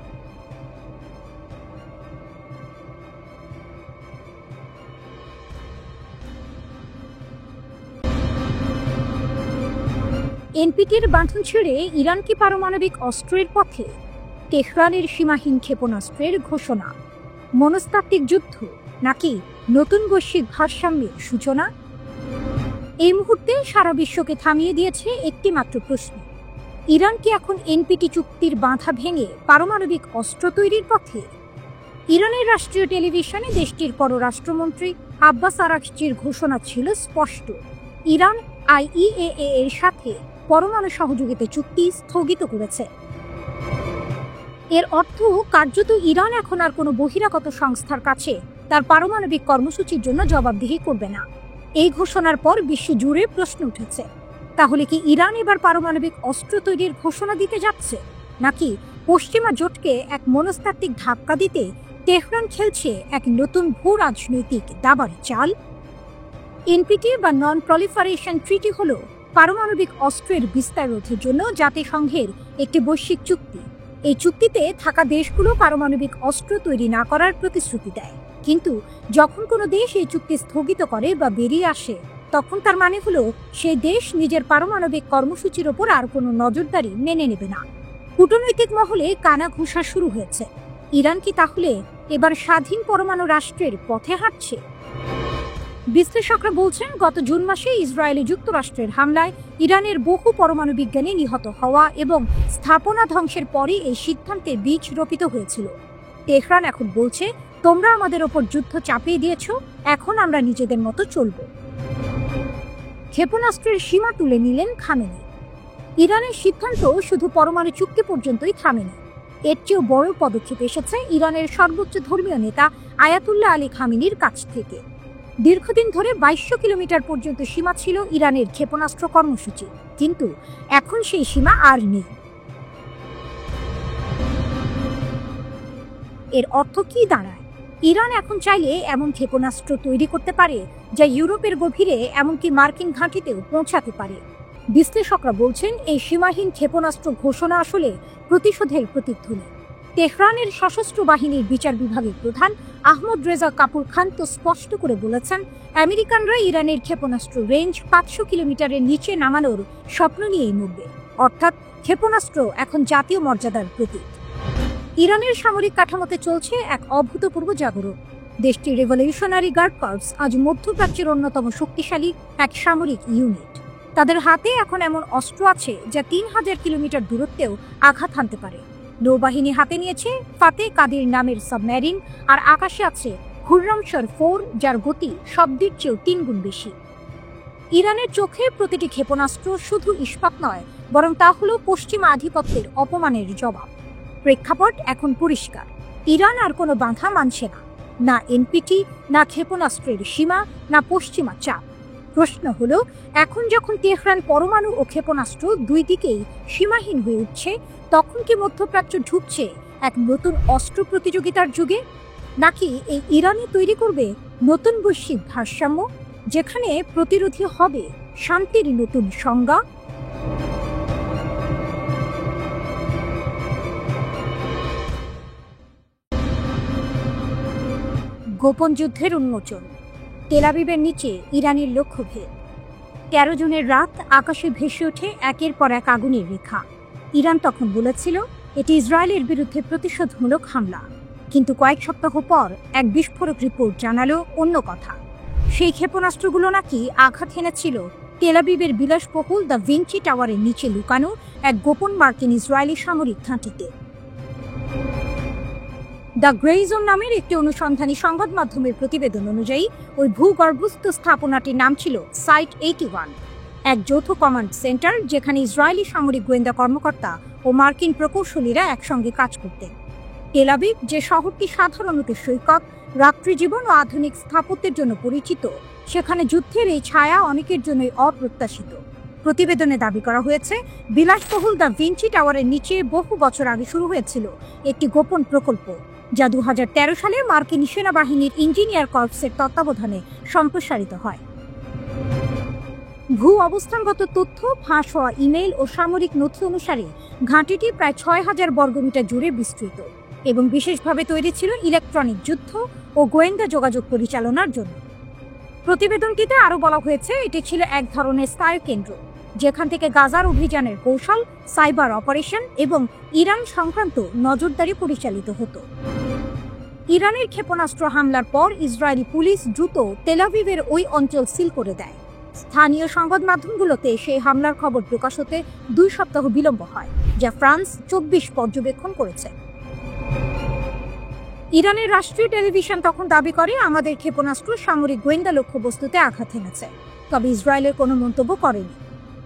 এনপিটির বাঁধন ছেড়ে ইরান কি পারমাণবিক অস্ত্রের পথে? তেহরানের সীমাহীন ক্ষেপণাস্ত্রের ঘোষণা। মনস্তাত্ত্বিক যুদ্ধ নাকি নতুন বৈশ্বিক ভারসাম্যের সূচনা? এই মুহূর্তে সারা বিশ্বকে থামিয়ে দিয়েছে একটি মাত্র প্রশ্ন: ইরান কি এখন এনপিটি চুক্তির বাধা ভেঙে পারমাণবিক অস্ত্র তৈরির পথে? ইরানের রাষ্ট্রীয় টেলিভিশনে দেশটির পররাষ্ট্রমন্ত্রী আব্বাস আরাগচির ঘোষণা ছিল স্পষ্ট, ইরান IAEA এর সাথে পরমাণু সহযোগিতা চুক্তি স্থগিত করেছে। এর অর্থ কার্যত ইরান এখন আর কোনো বহিরাগত সংস্থার কাছে তার পারমাণবিক কর্মসূচির জন্য জবাবদিহি করবে না। এই ঘোষণার পর বিশ্ব জুড়ে প্রশ্ন উঠেছে, তাহলে কি ইরান এবার পারমাণবিক অস্ত্র তৈরির ঘোষণা দিতে যাচ্ছে, নাকি পশ্চিমা জোটকে এক মনস্তাত্ত্বিক ধাক্কা দিতে তেহরান খেলছে এক নতুন ভূ রাজনৈতিক দাবার চাল? এনপিটি বা নন প্রলিফারেশন ট্রিটি হল পারমাণবিক অস্ত্রের বিস্তার রোধের জন্য জাতিসংঘের একটি বৈশ্বিক চুক্তি। এই চুক্তিতে থাকা দেশগুলো পারমাণবিক অস্ত্র তৈরি না করার প্রতিশ্রুতি দেয়, কিন্তু যখন কোনো দেশ এই চুক্তি স্থগিত করে বা বেরিয়ে আসে, তখন তার মানে হলো সেই দেশ নিজের পারমাণবিক কর্মসূচির ওপর আর কোনো নজরদারি মেনে নেবে না। কূটনৈতিক মহলে কানাঘুষা শুরু হয়েছে, ইরান কি তাহলে এবার স্বাধীন পরমাণু রাষ্ট্রের পথে হাঁটছে? বিশ্লেষকরা বলছেন, গত জুন মাসে ইসরায়েলে যুক্তরাষ্ট্রের হামলায় ইরানের বহু পরমাণু বিজ্ঞানী নিহত হওয়া এবং স্থাপনা ধ্বংসের পরে এই সিদ্ধান্তে বীজ রোপিত হয়েছিল। তেহরান এখন বলছে, তোমরা আমাদের ওপর যুদ্ধ চাপিয়ে দিয়েছ, এখন আমরা নিজেদের মতো চলব। ক্ষেপণাস্ত্রের সীমা তুলে নিলেন খামেনি। ইরানের সিদ্ধান্ত শুধু পরমাণু চুক্তি পর্যন্তই থামেনি, এর চেয়েও বড় পদক্ষেপ এসেছে ইরানের সর্বোচ্চ ধর্মীয় নেতা আয়াতুল্লাহ আলী খামেনির কাছ থেকে। দীর্ঘদিন ধরে 2200 কিলোমিটার পর্যন্ত সীমা ছিল ইরানের ক্ষেপণাস্ত্র কর্মসূচি, কিন্তু এখন সেই সীমা আর নেই। এর অর্থ কি দাঁড়ায়? ইরান এখন চাইলে এমন ক্ষেপণাস্ত্র তৈরি করতে পারে যা ইউরোপের গভীরে, এমনকি মার্কিন ঘাঁটিতেও পৌঁছাতে পারে। বিশ্লেষকরা বলছেন, এই সীমাহীন ক্ষেপণাস্ত্র ঘোষণা আসলে প্রতিশোধের প্রতিধ্বনি। তেহরানের সশস্ত্র বাহিনীর বিচার বিভাগের প্রধান আহমদ রেজা কাপুর খান তো স্পষ্ট করে বলেছেন, আমেরিকানরা ইরানের ক্ষেপণাস্ত্র রেঞ্জ 500 কিলোমিটারের নিচে নামানোর স্বপ্ন নিয়েই মরবে। অর্থাৎ ক্ষেপণাস্ত্র এখন জাতীয় মর্যাদার প্রতীক। ইরানের সামরিক কাঠামোতে চলছে এক অভূতপূর্ব জাগরণ। দেশটির রেভলিউশনারি গার্ড কর্পস আজ মধ্যপ্রাচ্যের অন্যতম শক্তিশালী এক সামরিক ইউনিট। তাদের হাতে এখন এমন অস্ত্র আছে যা 3000 কিলোমিটার দূরত্বেও আঘাত হানতে পারে। নৌবাহিনী হাতে নিয়েছে ফাতে কাদির নামের সাবমেরিন, আর আকাশে আছে খুররামশার 4, যার গতি শব্দের চেয়েও 3 গুণ বেশি। ইরানের চোখে প্রতিটি ক্ষেপণাস্ত্র শুধু ইস্পাত নয়, বরং তা হল পশ্চিমা আধিপত্যের অপমানের জবাব। প্রেক্ষাপট এখন পরিষ্কার, ইরান আর কোনো বাধা মানছে না, না এনপিটি, না ক্ষেপণাস্ত্রের সীমা, না পশ্চিমা চাপ। প্রশ্ন হলো, এখন যখন তেহরান পরমাণু ও ক্ষেপণাস্ত্র দুই দিকেই সীমাহীন হয়ে উঠছে, তখন কি মধ্যপ্রাচ্য ঢুকছে এক নতুন অস্ত্র প্রতিযোগিতার যুগে, নাকি এই ইরানই তৈরি করবে নতুন বৈশ্বিক ভারসাম্য, যেখানে প্রতিরোধী হবে শান্তির নতুন সংজ্ঞা? গোপন যুদ্ধের উন্মোচন, তেল আবিবের নিচে ইরানের লক্ষ্যভেদ। 13 জুনের রাত আকাশে ভেসে ওঠে একের পর এক আগুনের রেখা। ইরান তখন বলেছিল এটি ইসরায়েলের বিরুদ্ধে প্রতিশোধমূলক হামলা, কিন্তু কয়েক সপ্তাহ পর এক বিস্ফোরক রিপোর্ট জানালো অন্য কথা। সেই ক্ষেপণাস্ত্রগুলো নাকি আঘাত হেনেছিল তেল আবিবের বিলাসবহুল দ্য ভিঞ্চি টাওয়ারের নিচে লুকানো এক গোপন মার্কিন ইসরায়েলি সামরিক ঘাঁটিতে। দ্য গ্রে জোন নামের একটি অনুসন্ধানী সংবাদ মাধ্যমের প্রতিবেদন অনুযায়ী ওই ভূগর্ভস্থ স্থাপনাটির নাম ছিল সাইট 81, এক যৌথ কমান্ড সেন্টার যেখানে ইসরায়েলি সামরিক গোয়েন্দা কর্মকর্তা ও মার্কিন প্রকৌশলীরা একসঙ্গে কাজ করতেন। তেল আবিব, যে শহরটি সাধারণত সৈকত, রাত্রিজীবন ও আধুনিক স্থাপত্যের জন্য পরিচিত, সেখানে যুদ্ধের এই ছায়া অনেকের জন্যই অপ্রত্যাশিত। প্রতিবেদনে দাবি করা হয়েছে, বিলাসবহুল দ্য ভিঞ্চি টাওয়ারের নিচে বহু বছর আগে শুরু হয়েছিল একটি গোপন প্রকল্প, যা 2013 সালে মার্কিন সেনাবাহিনীর ইঞ্জিনিয়ার কর্পসের তত্ত্বাবধানে সম্প্রসারিত হয়। ভূ অবস্থানগত তথ্য, ফাঁস হওয়া ইমেল ও সামরিক নথি অনুসারে ঘাঁটিটি প্রায় 6000 বর্গমিটার জুড়ে বিস্তৃত এবং বিশেষভাবে তৈরি ছিল ইলেকট্রনিক যুদ্ধ ও গোয়েন্দা যোগাযোগ পরিচালনার জন্য। প্রতিবেদনটিতে আরও বলা হয়েছে, এটি ছিল এক ধরনের স্থায়ী কেন্দ্র যেখান থেকে গাজার অভিযানের কৌশল, সাইবার অপারেশন এবং ইরান সংক্রান্ত নজরদারি পরিচালিত হতো। ইরানের ক্ষেপণাস্ত্র হামলার পর ইসরায়েলি পুলিশ দ্রুত তেল আবিবের ওই অঞ্চল সিল করে দেয়। স্থানীয় সংবাদ মাধ্যমগুলোতে সেই হামলার খবর প্রকাশ হতে 2 সপ্তাহ বিলম্ব হয়, যা ফ্রান্স 24 পর্যবেক্ষণ করেছে। ইরানের রাষ্ট্রীয় টেলিভিশন তখন দাবি করে, আমাদের ক্ষেপণাস্ত্র সামরিক গোয়েন্দা লক্ষ্যবস্তুতে আঘাত এনেছে, তবে ইসরায়েলের কোনো মন্তব্য করেনি।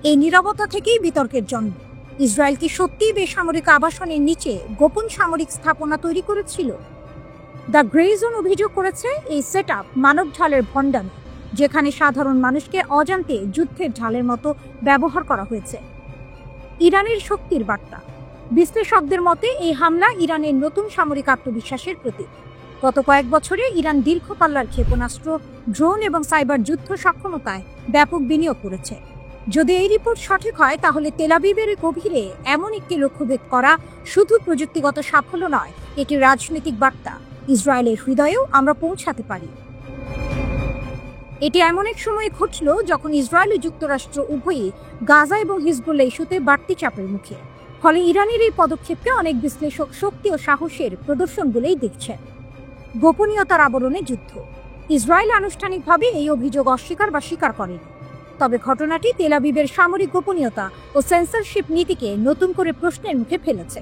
এই নীরবতা থেকেই বিতর্কের জন্ম। ইসরায়েল কি সত্যিই বেসামরিক আবাসনের নিচে গোপন সামরিক স্থাপনা তৈরি করেছিল? দ্য গ্রে জোন অভিযোগ করেছে, এই সেটআপ মানব ঢালের ভণ্ডামি, যেখানে সাধারণ মানুষকে অজান্তে যুদ্ধের ঢালের মতো ব্যবহার করা হয়েছে। ইরানের শক্তির বার্তা, বিশ্লেষকদের মতে এই হামলা ইরানের নতুন সামরিক আত্মবিশ্বাসের প্রতীক। গত কয়েক বছরে ইরান দীর্ঘ পাল্লার ক্ষেপণাস্ত্র, ড্রোন এবং সাইবার যুদ্ধ সক্ষমতায় ব্যাপক বিনিয়োগ করেছে। যদি এই রিপোর্ট সঠিক হয়, তাহলে তেল আবিবের গভীরে এমন একটি লক্ষ্যভেদ করা শুধু প্রযুক্তিগত সাফল্য নয়, এটি রাজনৈতিক বার্তা। ইসরায়েলের হৃদয়েও আমরা পৌঁছাতে পারি। এটি এমন এক সময় ঘটল যখন ইসরায়েল ও যুক্তরাষ্ট্র উভয়ই গাজা এবং হিজবুল্লাহ ইস্যুতে বাড়তি চাপের মুখে। ফলে ইরানের এই পদক্ষেপকে অনেক বিশ্লেষক শক্তি ও সাহসের প্রদর্শন বলেই দেখছেন। গোপনীয়তার আবরণে যুদ্ধ, ইসরায়েল আনুষ্ঠানিকভাবে এই অভিযোগ অস্বীকার বা স্বীকার করেনি। তবে ঘটনাটি তেল আবিবের সামরিক গোপনীয়তা ও সেন্সরশিপ নীতিকে নতুন করে প্রশ্নের মুখে ফেলেছে।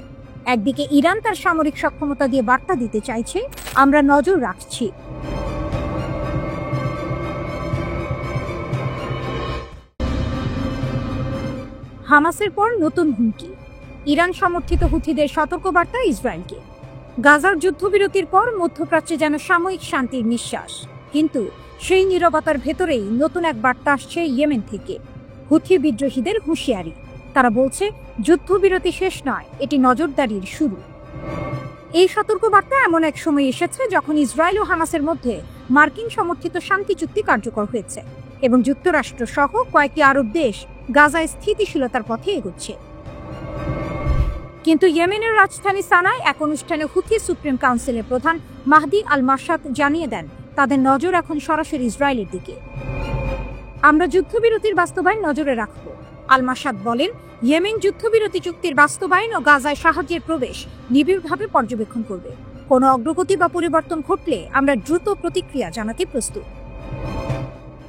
একদিকে ইরান তার সামরিক সক্ষমতা দিয়ে বার্তা দিতে চাইছে, আমরা নজর রাখছি। হামাসের পর নতুন হুমকি, ইরান সমর্থিত হুথিদের সতর্কবার্তা ইসরায়েলকে। গাজার যুদ্ধবিরতির পর মধ্যপ্রাচ্যে যেন সাময়িক শান্তির নিঃশ্বাস, কিন্তু সেই নীরবতার ভেতরেই নতুন এক বার্তা আসছে ইয়েমেন থেকে। হুথি বিদ্রোহীদের হুঁশিয়ারি, তারা বলছে যুদ্ধবিরতি শেষ নয়, এটি নজরদারির শুরু। এই সতর্কবার্তা এমন এক সময় এসেছে যখন ইসরায়েল ও হামাসের মধ্যে মার্কিন সমর্থিত শান্তি চুক্তি কার্যকর হয়েছে এবং যুক্তরাষ্ট্র সহ কয়েকটি আরব দেশ গাজায় স্থিতিশীলতার পথে এগোচ্ছে। কিন্তু ইয়েমেনের রাজধানী সানায় এক অনুষ্ঠানে হুথি সুপ্রিম কাউন্সিলের প্রধান মাহদি আল মারসাদ জানিয়ে দেন, তাদের নজর এখন সরাসরি ইসরায়েলের দিকে। আমরা যুদ্ধবিরতির বাস্তবায়ন নজরে রাখব। আল মারসাদ বলেন, ইয়েমেন যুদ্ধবিরতি চুক্তির বাস্তবায়ন ও গাজায় সাহায্যের প্রবেশ নিবিড়ভাবে পর্যবেক্ষণ করবে। কোনো অগ্রগতি বা পরিবর্তন ঘটলে আমরা দ্রুত প্রতিক্রিয়া জানাতে প্রস্তুত।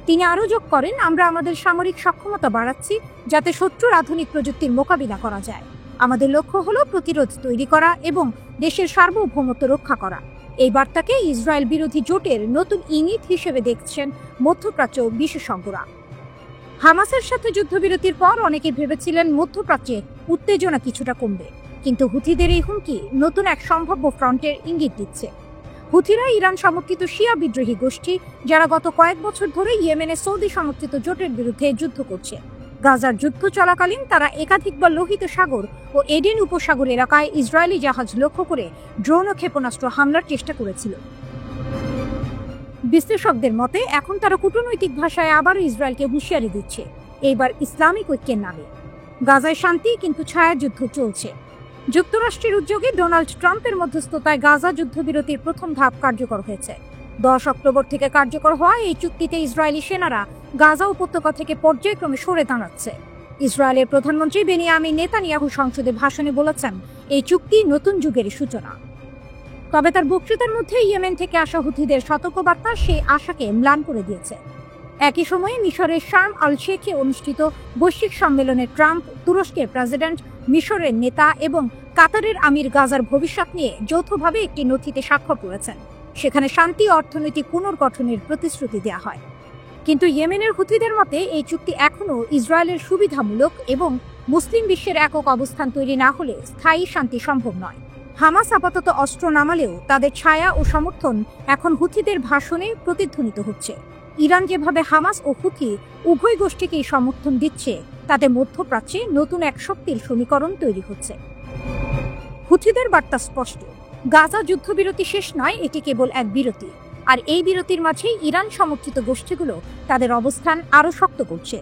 তিনি আরও যোগ করেন, আমরা আমাদের সামরিক সক্ষমতা বাড়াচ্ছি যাতে শত্রুর আধুনিক প্রযুক্তির মোকাবিলা করা যায়। আমাদের লক্ষ্য হলো প্রতিরোধ তৈরি করা এবং দেশের সার্বভৌমত্ব রক্ষা করা। এই বার্তাকে ইসরায়েল বিরোধী জোটের নতুন ইঙ্গিত হিসেবে দেখছেন মধ্যপ্রাচ্য বিশেষজ্ঞরা। হামাসের সাথে যুদ্ধবিরতির পর অনেকে ভেবেছিলেন মধ্যপ্রাচ্যে উত্তেজনা কিছুটা কমবে, কিন্তু হুথিদের এই হুমকি নতুন এক সম্ভাব্য ফ্রন্টের ইঙ্গিত দিচ্ছে। হুথিরা ইরান সমর্থিত শিয়া বিদ্রোহী গোষ্ঠী, যারা গত কয়েক বছর ধরে ইয়েমেনে সৌদি সমর্থিত জোটের বিরুদ্ধে যুদ্ধ করছে। গাজার যুদ্ধ চলাকালীন তারা একাধিকবার লোহিত সাগর ও এডেন উপসাগর এলাকায় ইসরায়েলি জাহাজ লক্ষ্য করে ড্রোন ও ক্ষেপণাস্ত্র হামলার চেষ্টা করেছিল। বিশ্লেষকদের মতে এখন তারা কূটনৈতিক ভাষায় আবারও ইসরায়েলকে হুঁশিয়ারি দিচ্ছে, এইবার ইসলামিক ঐক্যের নামে। গাজায় শান্তি, কিন্তু ছায়াযুদ্ধ চলছে। যুক্তরাষ্ট্রের উদ্যোগে ডোনাল্ড ট্রাম্পের মধ্যস্থতায় গাজা যুদ্ধবিরতির প্রথম ধাপ কার্যকর হয়েছে। 10 অক্টোবর থেকে কার্যকর হওয়া এই চুক্তিতে ইসরায়েলি সেনারা গাজা উপত্যকা থেকে পর্যায়ক্রমে সরে দাঁড়াচ্ছে। ইসরায়েলের প্রধানমন্ত্রী বেনিয়ামিন নেতানিয়াহু সংসদে ভাষণে বলেছেন, এই চুক্তি নতুন যুগের সূচনা। তবে তার বক্তৃতার মধ্যে ইয়েমেন থেকে আসা হুথিদের সতর্কবার্তা সেই আশাকে ম্লান করে দিয়েছে। একই সময়ে মিশরের শার্ম আল শেখে অনুষ্ঠিত বৈশ্বিক সম্মেলনে ট্রাম্প, তুরস্কের প্রেসিডেন্ট, মিশরের নেতা এবং কাতারের আমির গাজার ভবিষ্যৎ নিয়ে যৌথভাবে একটি নথিতে স্বাক্ষর করেছেন। সেখানে শান্তি ও অর্থনৈতিক পুনর্গঠনের প্রতিশ্রুতি দেওয়া হয়। কিন্তু ইয়েমেনের হুথিদের মতে এই চুক্তি এখনও ইসরায়েলের সুবিধামূলক এবং মুসলিম বিশ্বের একক অবস্থান তৈরি না হলে স্থায়ী শান্তি সম্ভব নয়। হামাস আপাতত অস্ত্র নামালেও তাদের ছায়া ও সমর্থন এখন হুথিদের ভাষণে প্রতিধ্বনিত হচ্ছে। ইরান যেভাবে হামাস ও হুথি উভয় গোষ্ঠীকেই সমর্থন দিচ্ছে, তাতে মধ্যপ্রাচ্যে নতুন এক শক্তির সমীকরণ তৈরি হচ্ছে। হুথিদের বার্তা স্পষ্ট, গাজা যুদ্ধবিরতি শেষ নয়, এটি কেবল এক বিরতি। আর এই বিরতির মাঝেই ইরান সমর্থিত গোষ্ঠীগুলো তাদের অবস্থান আরও শক্ত করছে।